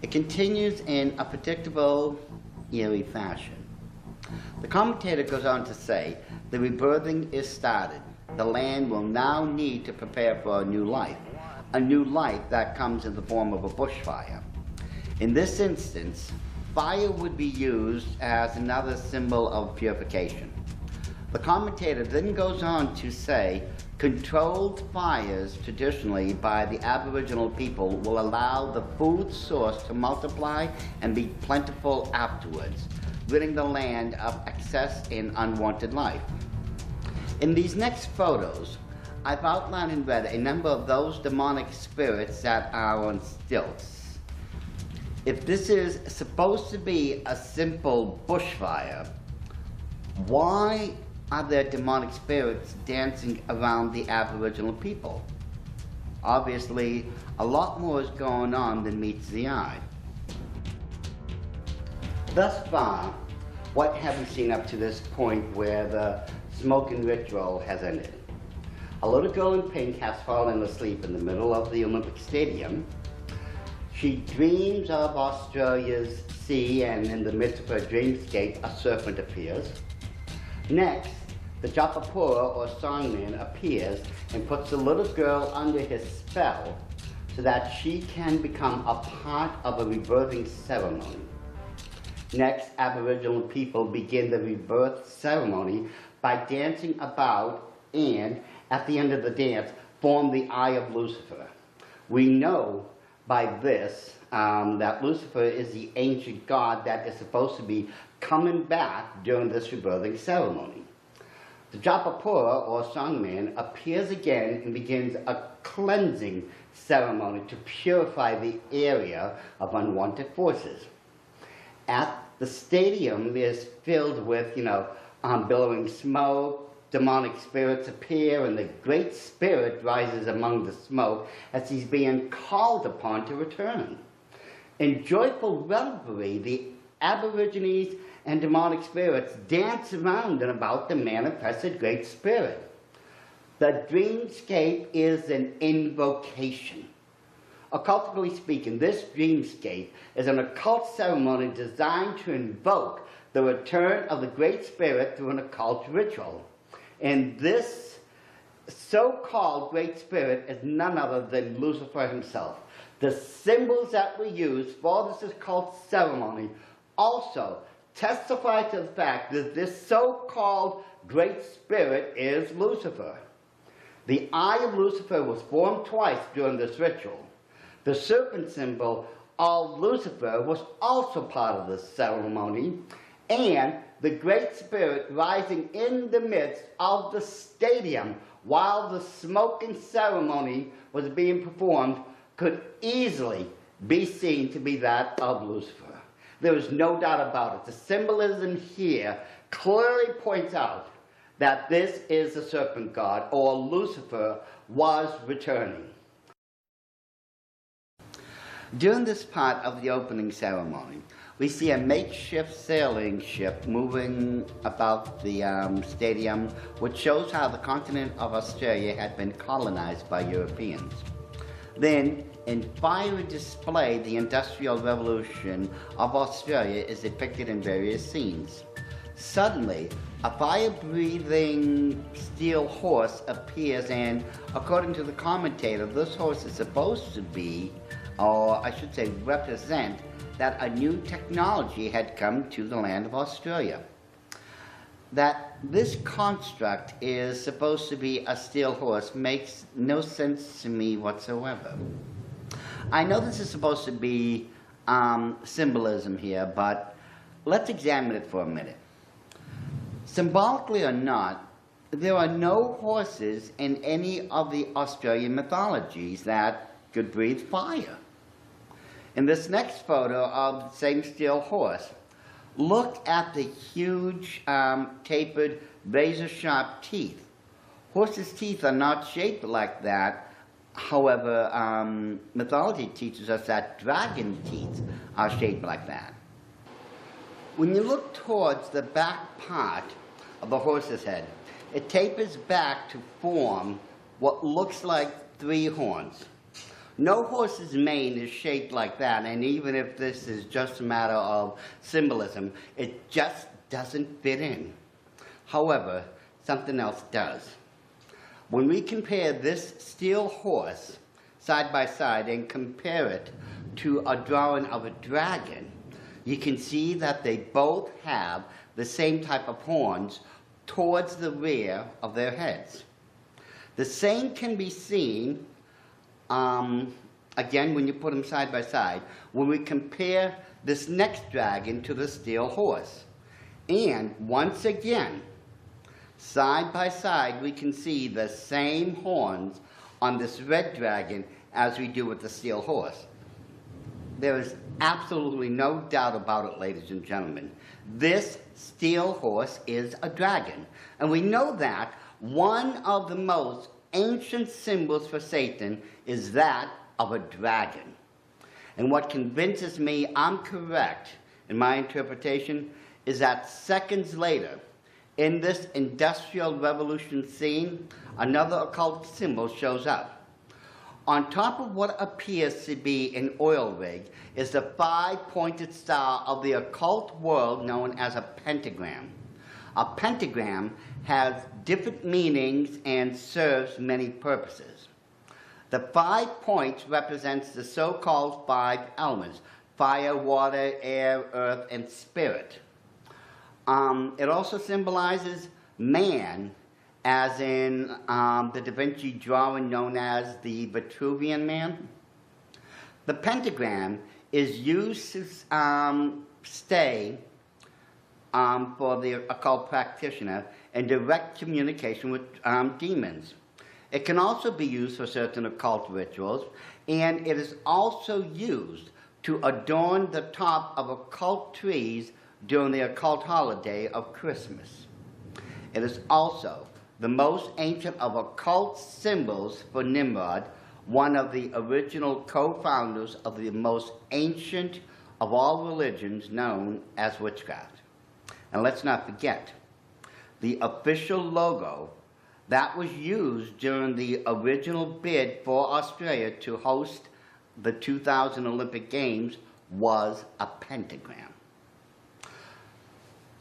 Speaker 1: it continues in a predictable, eerie fashion. The commentator goes on to say, the rebirthing is started. The land will now need to prepare for a new life that comes in the form of a bushfire. In this instance, fire would be used as another symbol of purification. The commentator then goes on to say, controlled fires traditionally by the Aboriginal people will allow the food source to multiply and be plentiful afterwards, ridding the land of excess and unwanted life. In these next photos, I've outlined in red a number of those demonic spirits that are on stilts. If this is supposed to be a simple bushfire, why are there demonic spirits dancing around the Aboriginal people? Obviously, a lot more is going on than meets the eye. Thus far, what have we seen up to this point where the smoking ritual has ended? A little girl in pink has fallen asleep in the middle of the Olympic Stadium. She dreams of Australia's sea, and in the midst of her dreamscape, a serpent appears. Next, the Japapura, or songman, appears and puts the little girl under his spell so that she can become a part of a rebirthing ceremony. Next, Aboriginal people begin the rebirth ceremony by dancing about, and at the end of the dance, form the Eye of Lucifer. We know by this that Lucifer is the ancient god that is supposed to be coming back during this rebirthing ceremony. The Japapura, or songman, appears again and begins a cleansing ceremony to purify the area of unwanted forces. At the stadium is filled with, billowing smoke. Demonic spirits appear, and the Great Spirit rises among the smoke as he's being called upon to return. In joyful revelry, the Aborigines and demonic spirits dance around and about the manifested Great Spirit. The dreamscape is an invocation. Occultically speaking, this dreamscape is an occult ceremony designed to invoke the return of the Great Spirit through an occult ritual. And this so-called Great Spirit is none other than Lucifer himself. The symbols that we use for this occult ceremony also testify to the fact that this so-called Great Spirit is Lucifer. The eye of Lucifer was formed twice during this ritual. The serpent symbol of Lucifer was also part of this ceremony, and the Great Spirit rising in the midst of the stadium while the smoking ceremony was being performed could easily be seen to be that of Lucifer. There is no doubt about it. The symbolism here clearly points out that this is the serpent god, or Lucifer was returning. During this part of the opening ceremony, we see a makeshift sailing ship moving about the stadium, which shows how the continent of Australia had been colonized by Europeans. Then, in fiery display, the Industrial Revolution of Australia is depicted in various scenes. Suddenly, a fire-breathing steel horse appears, and according to the commentator, this horse is supposed to be, or I should say represent, that a new technology had come to the land of Australia. That this construct is supposed to be a steel horse makes no sense to me whatsoever. I know this is supposed to be symbolism here, but let's examine it for a minute. Symbolically or not, there are no horses in any of the Australian mythologies that could breathe fire. In this next photo of the same steel horse, look at the huge, tapered, razor-sharp teeth. Horses' teeth are not shaped like that. However, mythology teaches us that dragon teeth are shaped like that. When you look towards the back part of the horse's head, it tapers back to form what looks like 3 horns. No horse's mane is shaped like that, and even if this is just a matter of symbolism, it just doesn't fit in. However, something else does. When we compare this steel horse side by side and compare it to a drawing of a dragon, you can see that they both have the same type of horns towards the rear of their heads. The same can be seen again, when you put them side by side, when we compare this next dragon to the steel horse. And once again, side by side, we can see the same horns on this red dragon as we do with the steel horse. There is absolutely no doubt about it, ladies and gentlemen. This steel horse is a dragon. And we know that one of the most ancient symbols for Satan is that of a dragon. And what convinces me I'm correct in my interpretation is that seconds later, in this Industrial Revolution scene, another occult symbol shows up. On top of what appears to be an oil rig is the 5-pointed star of the occult world known as a pentagram. A pentagram has different meanings and serves many purposes. The 5 points represents the so-called 5 elements: fire, water, air, earth, and spirit. It also symbolizes man, as in the Da Vinci drawing known as the Vitruvian Man. The pentagram is used to stay for the occult practitioner in direct communication with demons. It can also be used for certain occult rituals, and it is also used to adorn the top of occult trees during the occult holiday of Christmas. It is also the most ancient of occult symbols for Nimrod, one of the original co-founders of the most ancient of all religions known as witchcraft. And let's not forget, the official logo that was used during the original bid for Australia to host the 2000 Olympic Games was a pentagram.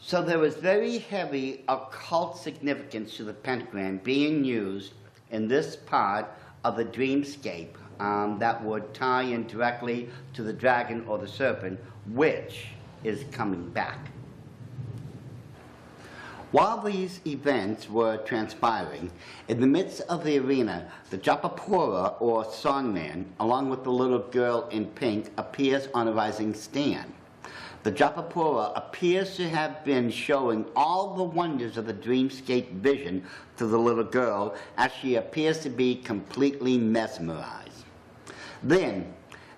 Speaker 1: So there was very heavy occult significance to the pentagram being used in this part of the dreamscape that would tie in directly to the dragon or the serpent, which is coming back. While these events were transpiring, in the midst of the arena, the Japapura, or songman, along with the little girl in pink, appears on a rising stand. The Japapura appears to have been showing all the wonders of the dreamscape vision to the little girl, as she appears to be completely mesmerized. Then,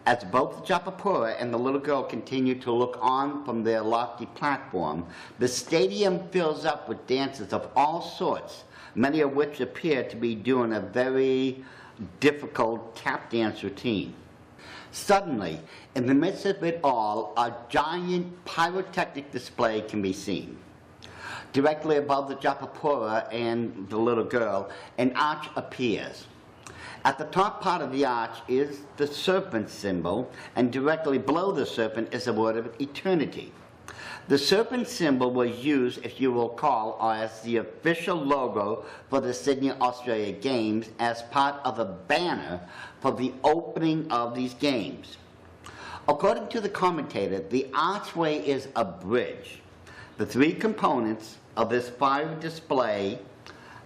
Speaker 1: as both the Japapura and the little girl continue to look on from their lofty platform, the stadium fills up with dancers of all sorts, many of which appear to be doing a very difficult tap dance routine. Suddenly, in the midst of it all, a giant pyrotechnic display can be seen. Directly above the Japapura and the little girl, an arch appears. At the top part of the arch is the serpent symbol, and directly below the serpent is the word of eternity. The serpent symbol was used, if you will recall, as the official logo for the Sydney, Australia Games as part of a banner for the opening of these games. According to the commentator, the archway is a bridge. The three components of this fire display,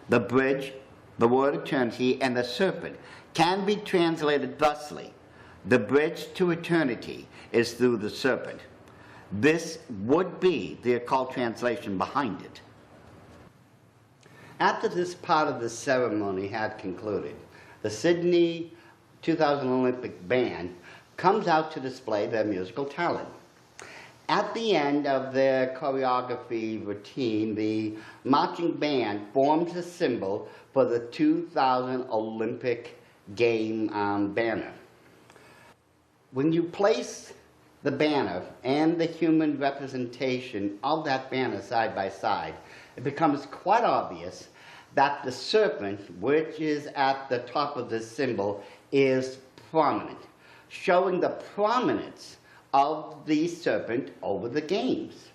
Speaker 1: the bridge, the word eternity, and the serpent, can be translated thusly: the bridge to eternity is through the serpent. This would be the occult translation behind it. After this part of the ceremony had concluded, the Sydney 2000 Olympic band comes out to display their musical talent. At the end of their choreography routine, the marching band forms a symbol for the 2000 Olympic game banner. When you place the banner and the human representation of that banner side by side, it becomes quite obvious that the serpent, which is at the top of this symbol, is prominent, showing the prominence of the serpent over the games.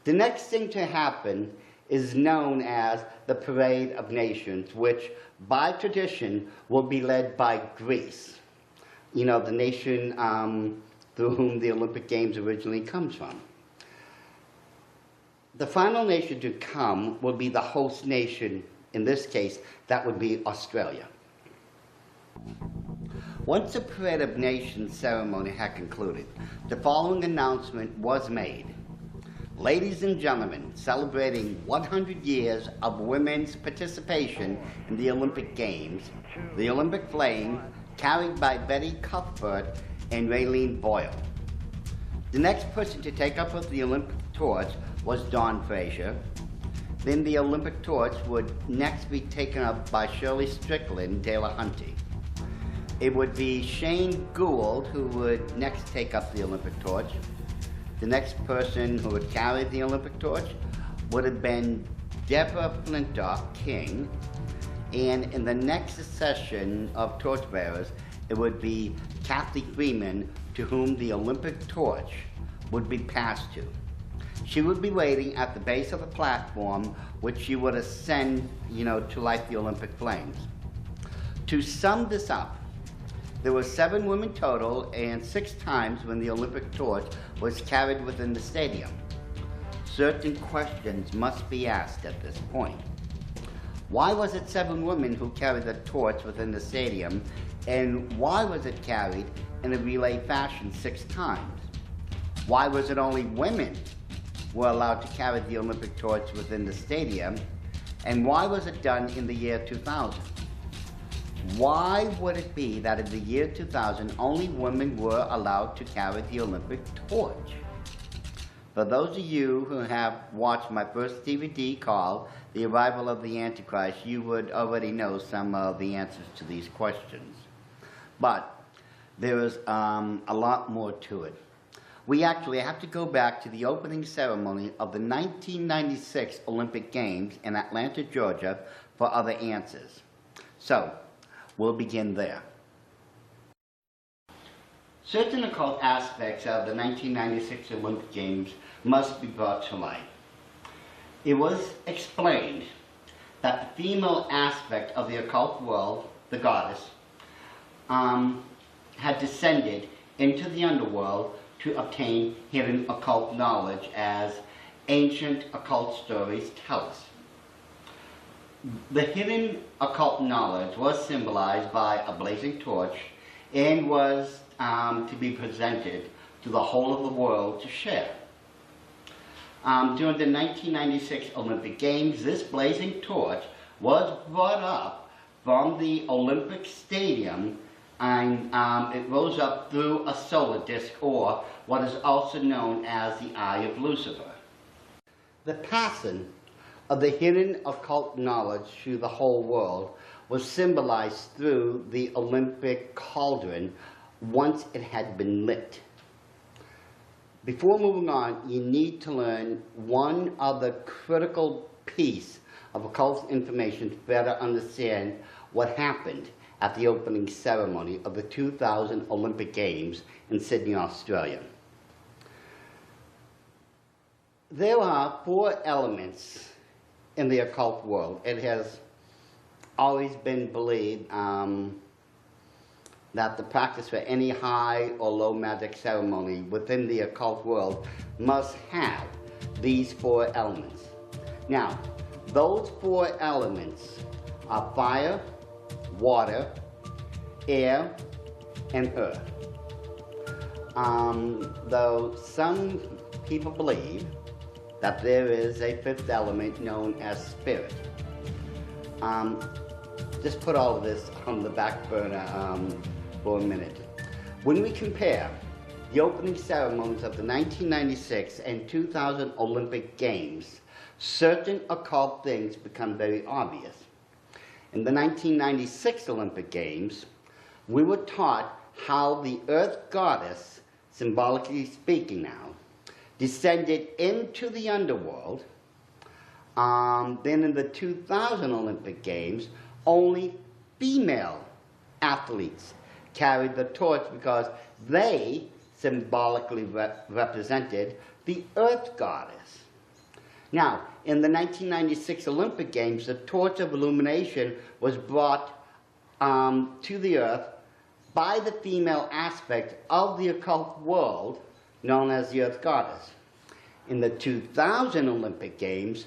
Speaker 1: The next thing to happen is known as the Parade of Nations, which by tradition will be led by Greece, you know, the nation through whom the Olympic Games originally comes from. The final nation to come will be the host nation. In this case, that would be Australia. Once the Parade of Nations ceremony had concluded, the following announcement was made. Ladies and gentlemen, celebrating 100 years of women's participation in the Olympic Games, the Olympic flame carried by Betty Cuthbert and Raylene Boyle. The next person to take up with the Olympic torch was Dawn Fraser. Then the Olympic torch would next be taken up by Shirley Strickland and Taylor Hunty. It would be Shane Gould who would next take up the Olympic torch. The next person who would carry the Olympic torch would have been Deborah Flintoff King. And in the next succession of torchbearers, it would be Kathy Freeman, to whom the Olympic torch would be passed to. She would be waiting at the base of the platform, which she would ascend, to light the Olympic flames. To sum this up, there were 7 women total, and 6 times when the Olympic torch was carried within the stadium. Certain questions must be asked at this point. Why was it 7 women who carried the torch within the stadium, and why was it carried in a relay fashion 6 times? Why was it only women who were allowed to carry the Olympic torch within the stadium, and why was it done in the year 2000? Why would it be that in the year 2000 only women were allowed to carry the Olympic torch? For those of you who have watched my first DVD called The Arrival of the Antichrist, you would already know some of the answers to these questions. But there is a lot more to it. We actually have to go back to the opening ceremony of the 1996 Olympic Games in Atlanta, Georgia, for other answers. So, we'll begin there. Certain occult aspects of the 1996 Olympic Games must be brought to light. It was explained that the female aspect of the occult world, the goddess, had descended into the underworld to obtain hidden occult knowledge, as ancient occult stories tell us. The hidden occult knowledge was symbolized by a blazing torch and was to be presented to the whole of the world to share. During the 1996 Olympic Games, this blazing torch was brought up from the Olympic Stadium, and it rose up through a solar disk, or what is also known as the Eye of Lucifer. The passing of the hidden occult knowledge through the whole world was symbolized through the Olympic cauldron once it had been lit. Before moving on, you need to learn one other critical piece of occult information to better understand what happened at the opening ceremony of the 2000 Olympic Games in Sydney, Australia. There are 4 elements in the occult world. It has always been believed that the practice for any high or low magic ceremony within the occult world must have these 4 elements. Now, those 4 elements are fire, water, air, and earth. Though some people believe that there is a 5th element known as spirit. Just put all of this on the back burner for a minute. When we compare the opening ceremonies of the 1996 and 2000 Olympic Games, certain occult things become very obvious. In the 1996 Olympic Games, we were taught how the earth goddess, symbolically speaking now, descended into the underworld. Then in the 2000 Olympic Games, only female athletes carried the torch because they symbolically represented the earth goddess. Now, in the 1996 Olympic Games, the torch of illumination was brought to the earth by the female aspect of the occult world known as the earth goddess. In the 2000 Olympic Games,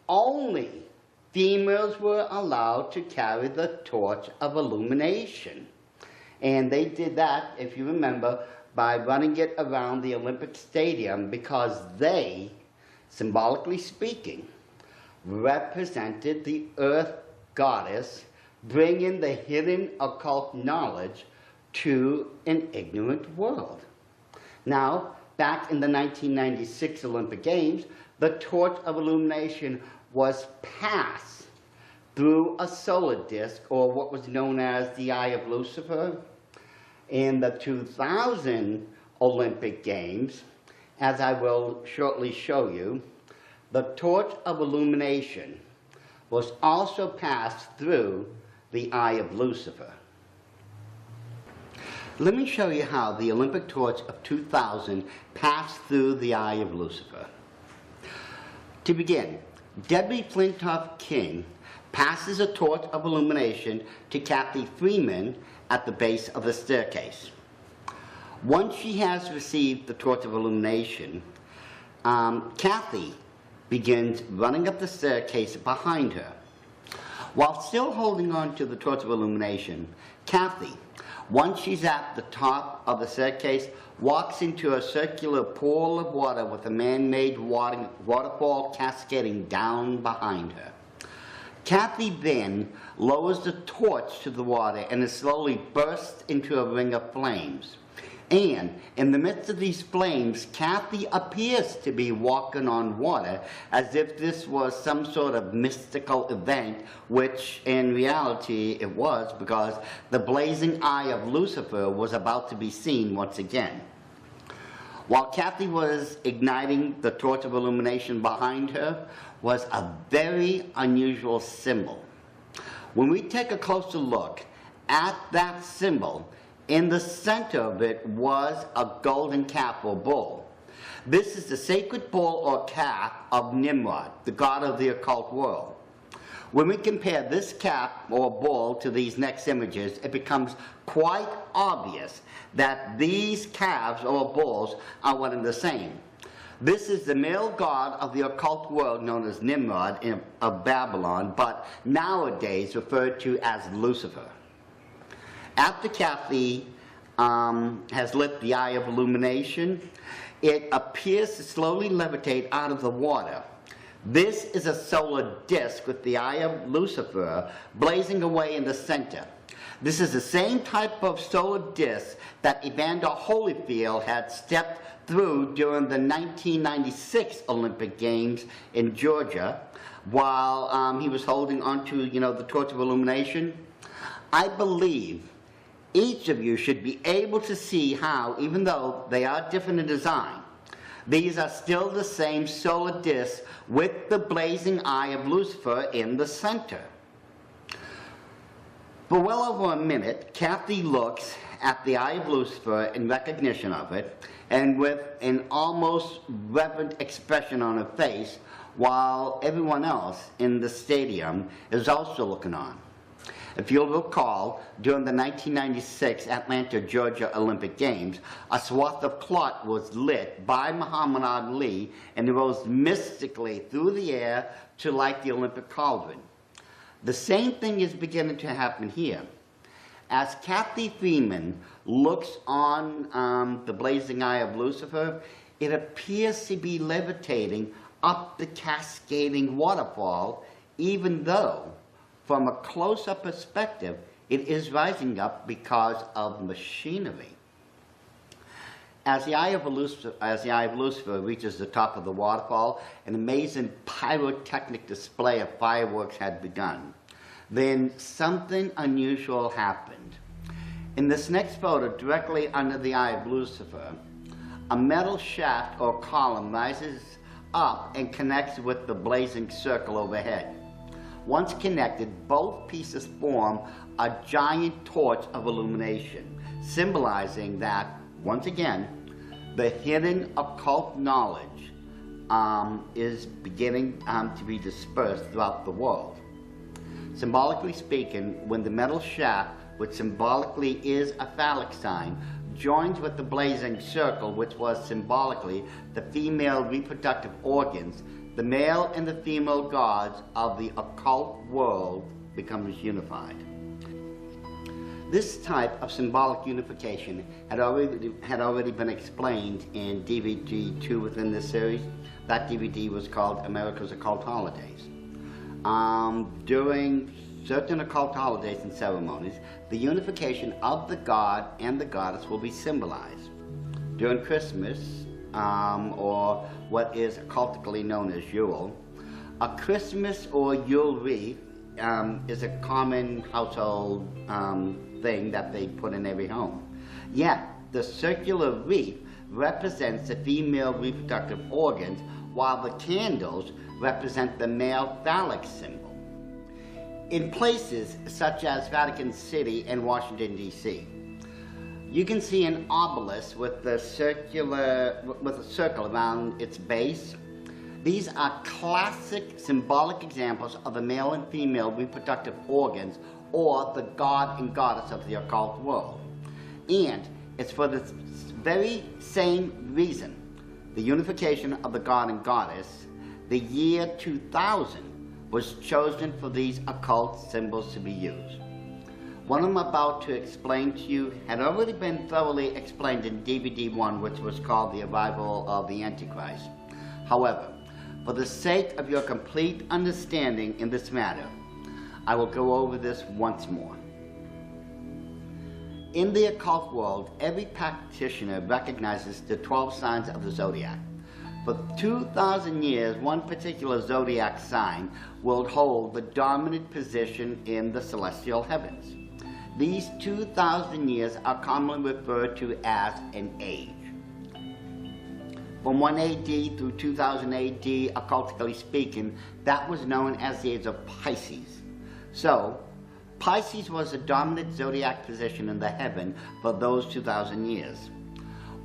Speaker 1: only females were allowed to carry the torch of illumination. And they did that, if you remember, by running it around the Olympic Stadium, because they, symbolically speaking, represented the earth goddess, bringing the hidden occult knowledge to an ignorant world. Now, back in the 1996 Olympic Games, the torch of illumination was passed through a solar disk, or what was known as the Eye of Lucifer. In the 2000 Olympic Games, as I will shortly show you, the torch of illumination was also passed through the Eye of Lucifer. Let me show you how the Olympic torch of 2000 passed through the Eye of Lucifer. To begin, Debbie Flintoff King passes a torch of illumination to Kathy Freeman at the base of the staircase. Once she has received the torch of illumination, Kathy begins running up the staircase behind her. While still holding on to the torch of illumination, Kathy, once she's at the top of the staircase, walks into a circular pool of water with a man-made waterfall cascading down behind her. Kathy then lowers the torch to the water and it slowly bursts into a ring of flames. And in the midst of these flames, Kathy appears to be walking on water, as if this was some sort of mystical event, which in reality it was, because the blazing eye of Lucifer was about to be seen once again. While Kathy was igniting the torch of illumination behind her was a very unusual symbol. When we take a closer look at that symbol, in the center of it was a golden calf or bull. This is the sacred bull or calf of Nimrod, the god of the occult world. When we compare this calf or bull to these next images, it becomes quite obvious that these calves or bulls are one and the same. This is the male god of the occult world known as Nimrod of Babylon, but nowadays referred to as Lucifer. After Kathy has lit the eye of illumination, it appears to slowly levitate out of the water. This is a solar disk with the eye of Lucifer blazing away in the center. This is the same type of solar disk that Evander Holyfield had stepped through during the 1996 Olympic Games in Georgia while he was holding onto, the torch of illumination. I believe each of you should be able to see how, even though they are different in design, these are still the same solar disk with the blazing eye of Lucifer in the center. For well over a minute, Kathy looks at the eye of Lucifer in recognition of it, and with an almost reverent expression on her face, while everyone else in the stadium is also looking on. If you'll recall, during the 1996 Atlanta, Georgia Olympic Games, a swath of cloth was lit by Muhammad Ali and it rose mystically through the air to light the Olympic cauldron. The same thing is beginning to happen here. As Kathy Freeman looks on the blazing eye of Lucifer, it appears to be levitating up the cascading waterfall, even though from a close-up perspective, it is rising up because of machinery. As the eye of Lucifer reaches the top of the waterfall, an amazing pyrotechnic display of fireworks had begun. Then something unusual happened. In this next photo, directly under the eye of Lucifer, a metal shaft or column rises up and connects with the blazing circle overhead. Once connected, both pieces form a giant torch of illumination, symbolizing that, once again, the hidden occult knowledge is beginning to be dispersed throughout the world. Symbolically speaking, when the metal shaft, which symbolically is a phallic sign, joins with the blazing circle, which was symbolically the female reproductive organs, the male and the female gods of the occult world becomes unified. This type of symbolic unification had already been explained in DVD 2 within this series. That DVD was called America's Occult Holidays. During certain occult holidays and ceremonies, the unification of the god and the goddess will be symbolized. During Christmas, or what is occultically known as Yule, a Christmas or Yule wreath is a common household thing that they put in every home. Yet, the circular wreath represents the female reproductive organs, while the candles represent the male phallic symbol. In places such as Vatican City and Washington, D.C., you can see an obelisk with a circle around its base. These are classic symbolic examples of the male and female reproductive organs, or the god and goddess of the occult world. And it's for this very same reason, the unification of the god and goddess, the year 2000 was chosen for these occult symbols to be used. What I'm about to explain to you had already been thoroughly explained in DVD 1, which was called The Arrival of the Antichrist. However, for the sake of your complete understanding in this matter, I will go over this once more. In the occult world, every practitioner recognizes the 12 signs of the zodiac. For 2,000 years, one particular zodiac sign will hold the dominant position in the celestial heavens. These 2,000 years are commonly referred to as an age. From 1 AD through 2000 AD, occultically speaking, that was known as the age of Pisces. So, Pisces was a dominant zodiac position in the heaven for those 2,000 years.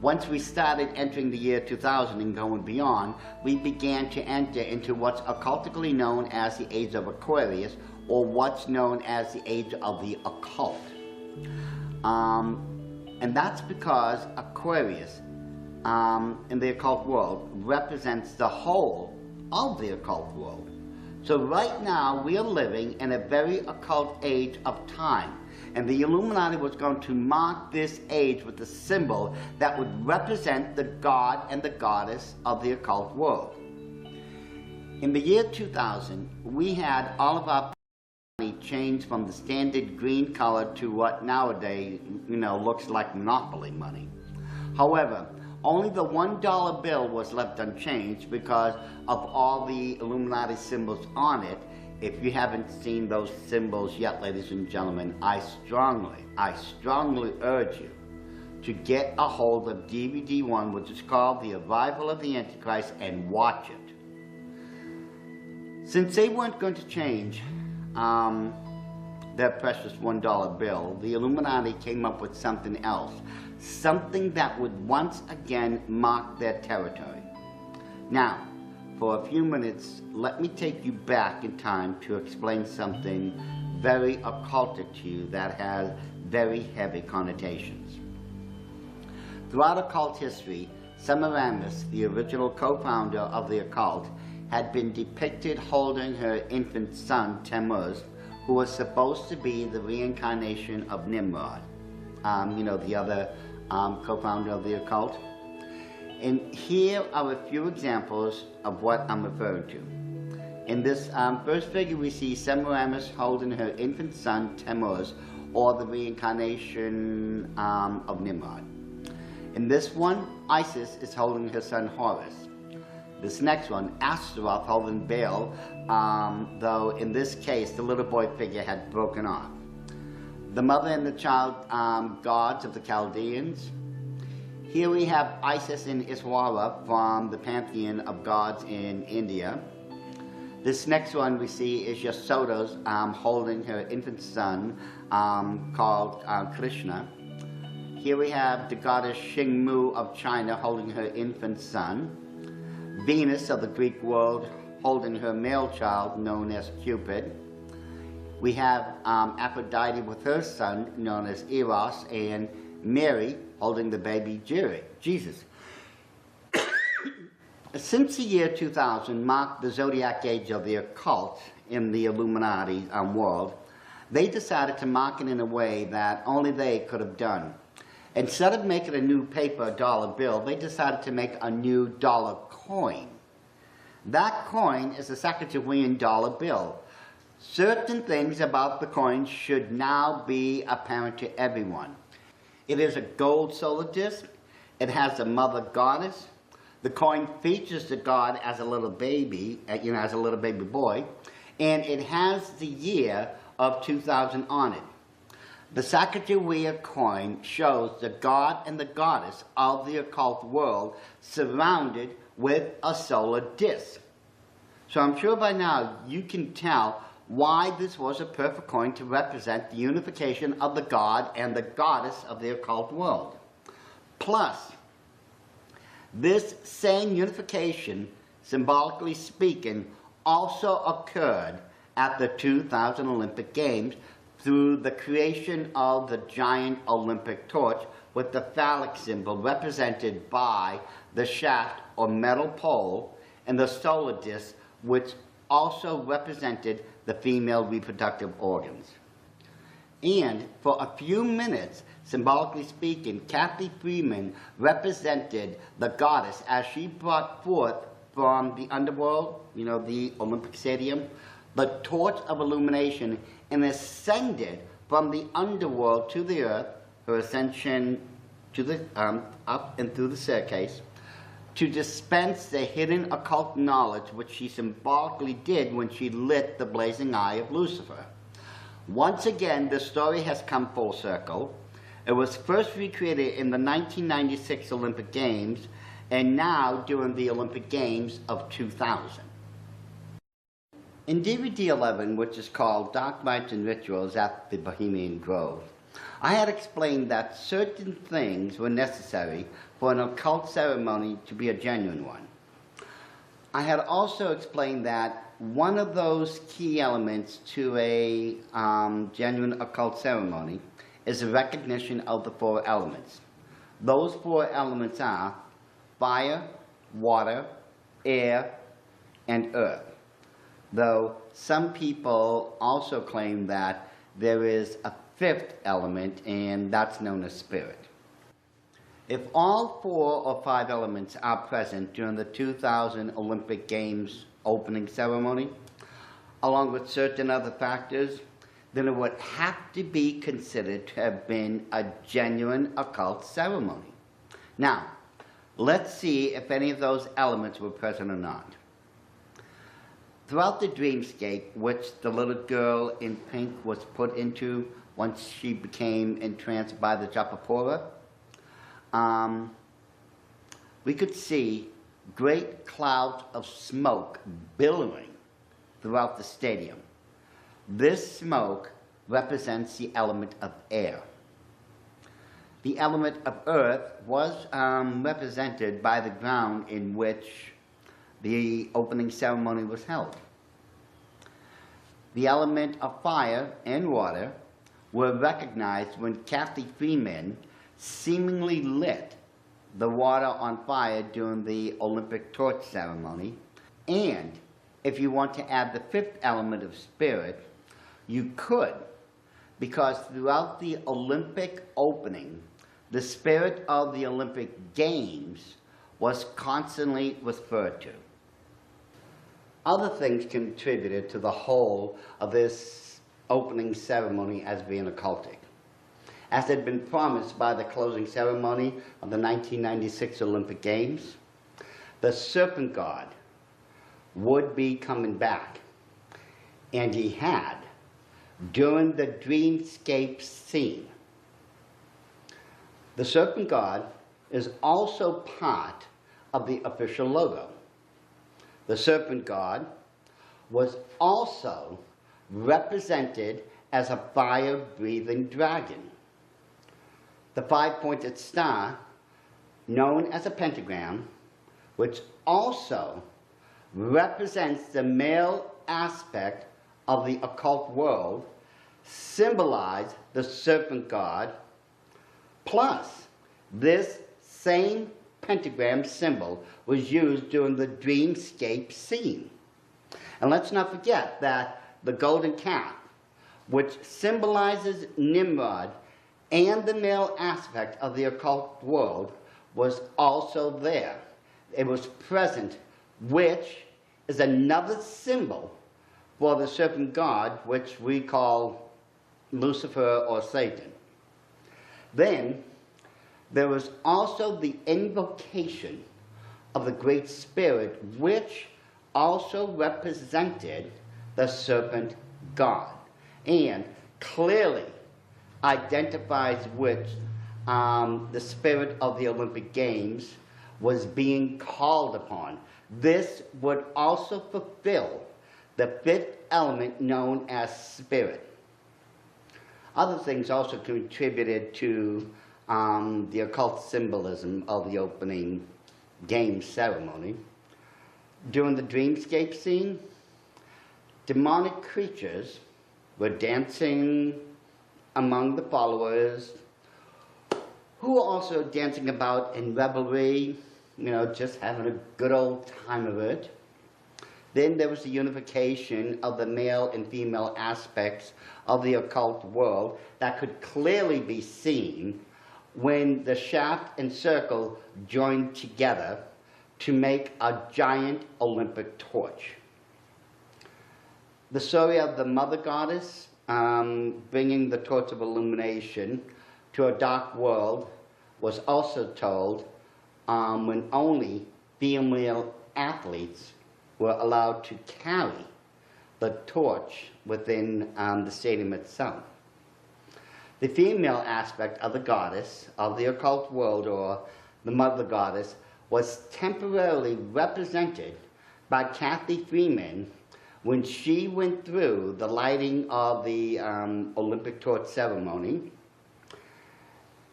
Speaker 1: Once we started entering the year 2000 and going beyond, we began to enter into what's occultically known as the age of Aquarius, or what's known as the age of the occult. And that's because Aquarius, in the occult world, represents the whole of the occult world. So right now, we are living in a very occult age of time. And the Illuminati was going to mark this age with a symbol that would represent the god and the goddess of the occult world. In the year 2000, we had all of our money changed from the standard green color to what nowadays, looks like monopoly money. However, only the $1 bill was left unchanged because of all the Illuminati symbols on it. If you haven't seen those symbols yet, ladies and gentlemen, I strongly urge you to get a hold of DVD 1, which is called The Arrival of the Antichrist, and watch it. Since they weren't going to change their precious $1 bill, the Illuminati came up with something else, something that would once again mark their territory. Now, for a few minutes, let me take you back in time to explain something very occultic to you that has very heavy connotations. Throughout occult history, Semiramis, the original co-founder of the occult, had been depicted holding her infant son, Tammuz, who was supposed to be the reincarnation of Nimrod, the other co-founder of the occult. And here are a few examples of what I'm referring to. In this first figure, we see Semiramis holding her infant son, Tammuz, or the reincarnation of Nimrod. In this one, Isis is holding her son, Horus. This next one, Astaroth holding Baal, though in this case, the little boy figure had broken off. The mother and the child gods of the Chaldeans. Here we have Isis and Iswara from the pantheon of gods in India. This next one we see is Yasoda's holding her infant son called Krishna. Here we have the goddess Xingmu of China holding her infant son. Venus of the Greek world holding her male child known as Cupid. We have Aphrodite with her son known as Eros, and Mary holding the baby Jesus. Since the year 2000 marked the zodiac age of the occult in the Illuminati world, they decided to mark it in a way that only they could have done. Instead of making a new paper dollar bill, they decided to make a new dollar coin. That coin is a Sacagawean dollar bill. Certain things about the coin should now be apparent to everyone. It is a gold solar disc. It has a mother goddess. The coin features the god as a little baby, as a little baby boy, and it has the year of 2000 on it. The Sacagawea coin shows the god and the goddess of the occult world surrounded with a solar disc. So I'm sure by now you can tell why this was a perfect coin to represent the unification of the god and the goddess of the occult world. Plus, this same unification, symbolically speaking, also occurred at the 2000 Olympic Games through the creation of the giant Olympic torch with the phallic symbol represented by the shaft or metal pole and the solar disc, which also represented the female reproductive organs. And for a few minutes, symbolically speaking, Kathy Freeman represented the goddess as she brought forth from the underworld, the Olympic Stadium, the torch of illumination, and ascended from the underworld to the earth, her ascension to the up and through the staircase, to dispense the hidden occult knowledge which she symbolically did when she lit the blazing eye of Lucifer. Once again, the story has come full circle. It was first recreated in the 1996 Olympic Games, and now during the Olympic Games of 2000. In DVD 11, which is called Dark Rites and Rituals at the Bohemian Grove, I had explained that certain things were necessary for an occult ceremony to be a genuine one. I had also explained that one of those key elements to a genuine occult ceremony is the recognition of the four elements. Those four elements are fire, water, air, and earth. Though some people also claim that there is a fifth element, and that's known as spirit. If all 4 or 5 elements are present during the 2000 Olympic Games opening ceremony, along with certain other factors, then it would have to be considered to have been a genuine occult ceremony. Now, let's see if any of those elements were present or not. Throughout the dreamscape, which the little girl in pink was put into once she became entranced by the Japapura, we could see great clouds of smoke billowing throughout the stadium. This smoke represents the element of air. The element of earth was represented by the ground in which the opening ceremony was held. The element of fire and water were recognized when Kathy Freeman seemingly lit the water on fire during the Olympic torch ceremony. And if you want to add the fifth element of spirit, you could, because throughout the Olympic opening, the spirit of the Olympic Games was constantly referred to. Other things contributed to the whole of this opening ceremony as being occultic. As had been promised by the closing ceremony of the 1996 Olympic Games, the serpent god would be coming back, and he had during the dreamscape scene. The serpent god is also part of the official logo. The serpent god was also represented as a fire-breathing dragon. The 5-pointed star, known as a pentagram, which also represents the male aspect of the occult world, symbolized the serpent god. Plus, this same pentagram symbol was used during the dreamscape scene. And let's not forget that the golden calf, which symbolizes Nimrod and the male aspect of the occult world, was also there. It was present, which is another symbol for the serpent god, which we call Lucifer or Satan. Then, there was also the invocation of the Great Spirit, which also represented the serpent god, and clearly identifies which the spirit of the Olympic Games was being called upon. This would also fulfill the fifth element known as spirit. Other things also contributed to the occult symbolism of the opening game ceremony. During the dreamscape scene, demonic creatures were dancing among the followers, who were also dancing about in revelry, just having a good old time of it. Then there was the unification of the male and female aspects of the occult world that could clearly be seen when the shaft and circle joined together to make a giant Olympic torch. The story of the mother goddess bringing the torch of illumination to a dark world was also told when only female athletes were allowed to carry the torch within the stadium itself. The female aspect of the goddess of the occult world, or the mother goddess, was temporarily represented by Kathy Freeman when she went through the lighting of the Olympic torch ceremony,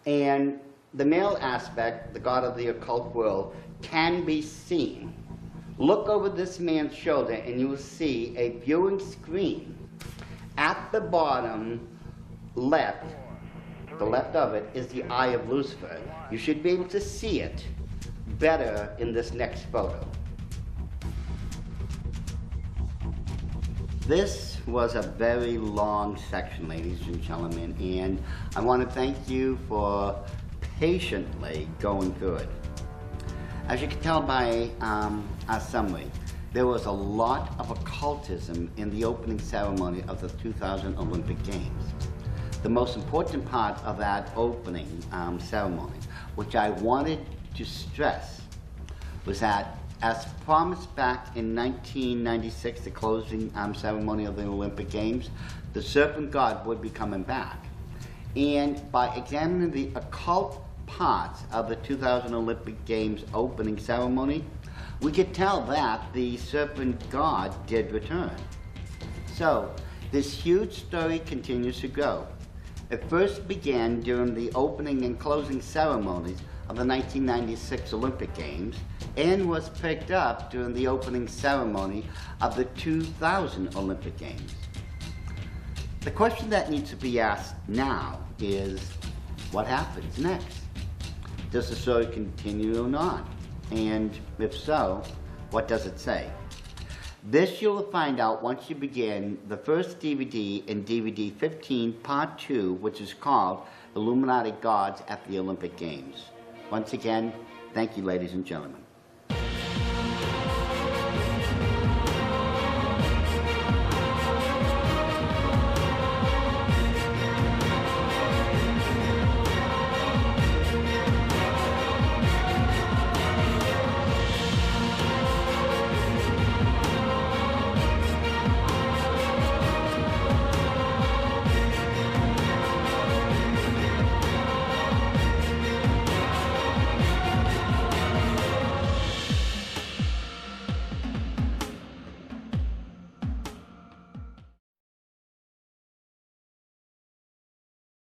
Speaker 1: and the male aspect, the god of the occult world, can be seen. Look over this man's shoulder and you will see a viewing screen. At the bottom left, the left of it, is the eye of Lucifer. You should be able to see it better in this next photo. This was a very long section, ladies and gentlemen, and I want to thank you for patiently going through it. As you can tell by our summary, there was a lot of occultism in the opening ceremony of the 2000 Olympic Games. The most important part of that opening ceremony, which I wanted to stress, was that as promised back in 1996, the closing ceremony of the Olympic Games, the serpent god would be coming back. And by examining the occult parts of the 2000 Olympic Games opening ceremony, we could tell that the serpent god did return. So, this huge story continues to grow. It first began during the opening and closing ceremonies of the 1996 Olympic Games and was picked up during the opening ceremony of the 2000 Olympic Games. The question that needs to be asked now is, what happens next? Does the story continue or not? And if so, what does it say? This you'll find out once you begin the first DVD in DVD 15 Part 2, which is called Illuminati Gods at the Olympic Games. Once again, thank you, ladies and gentlemen.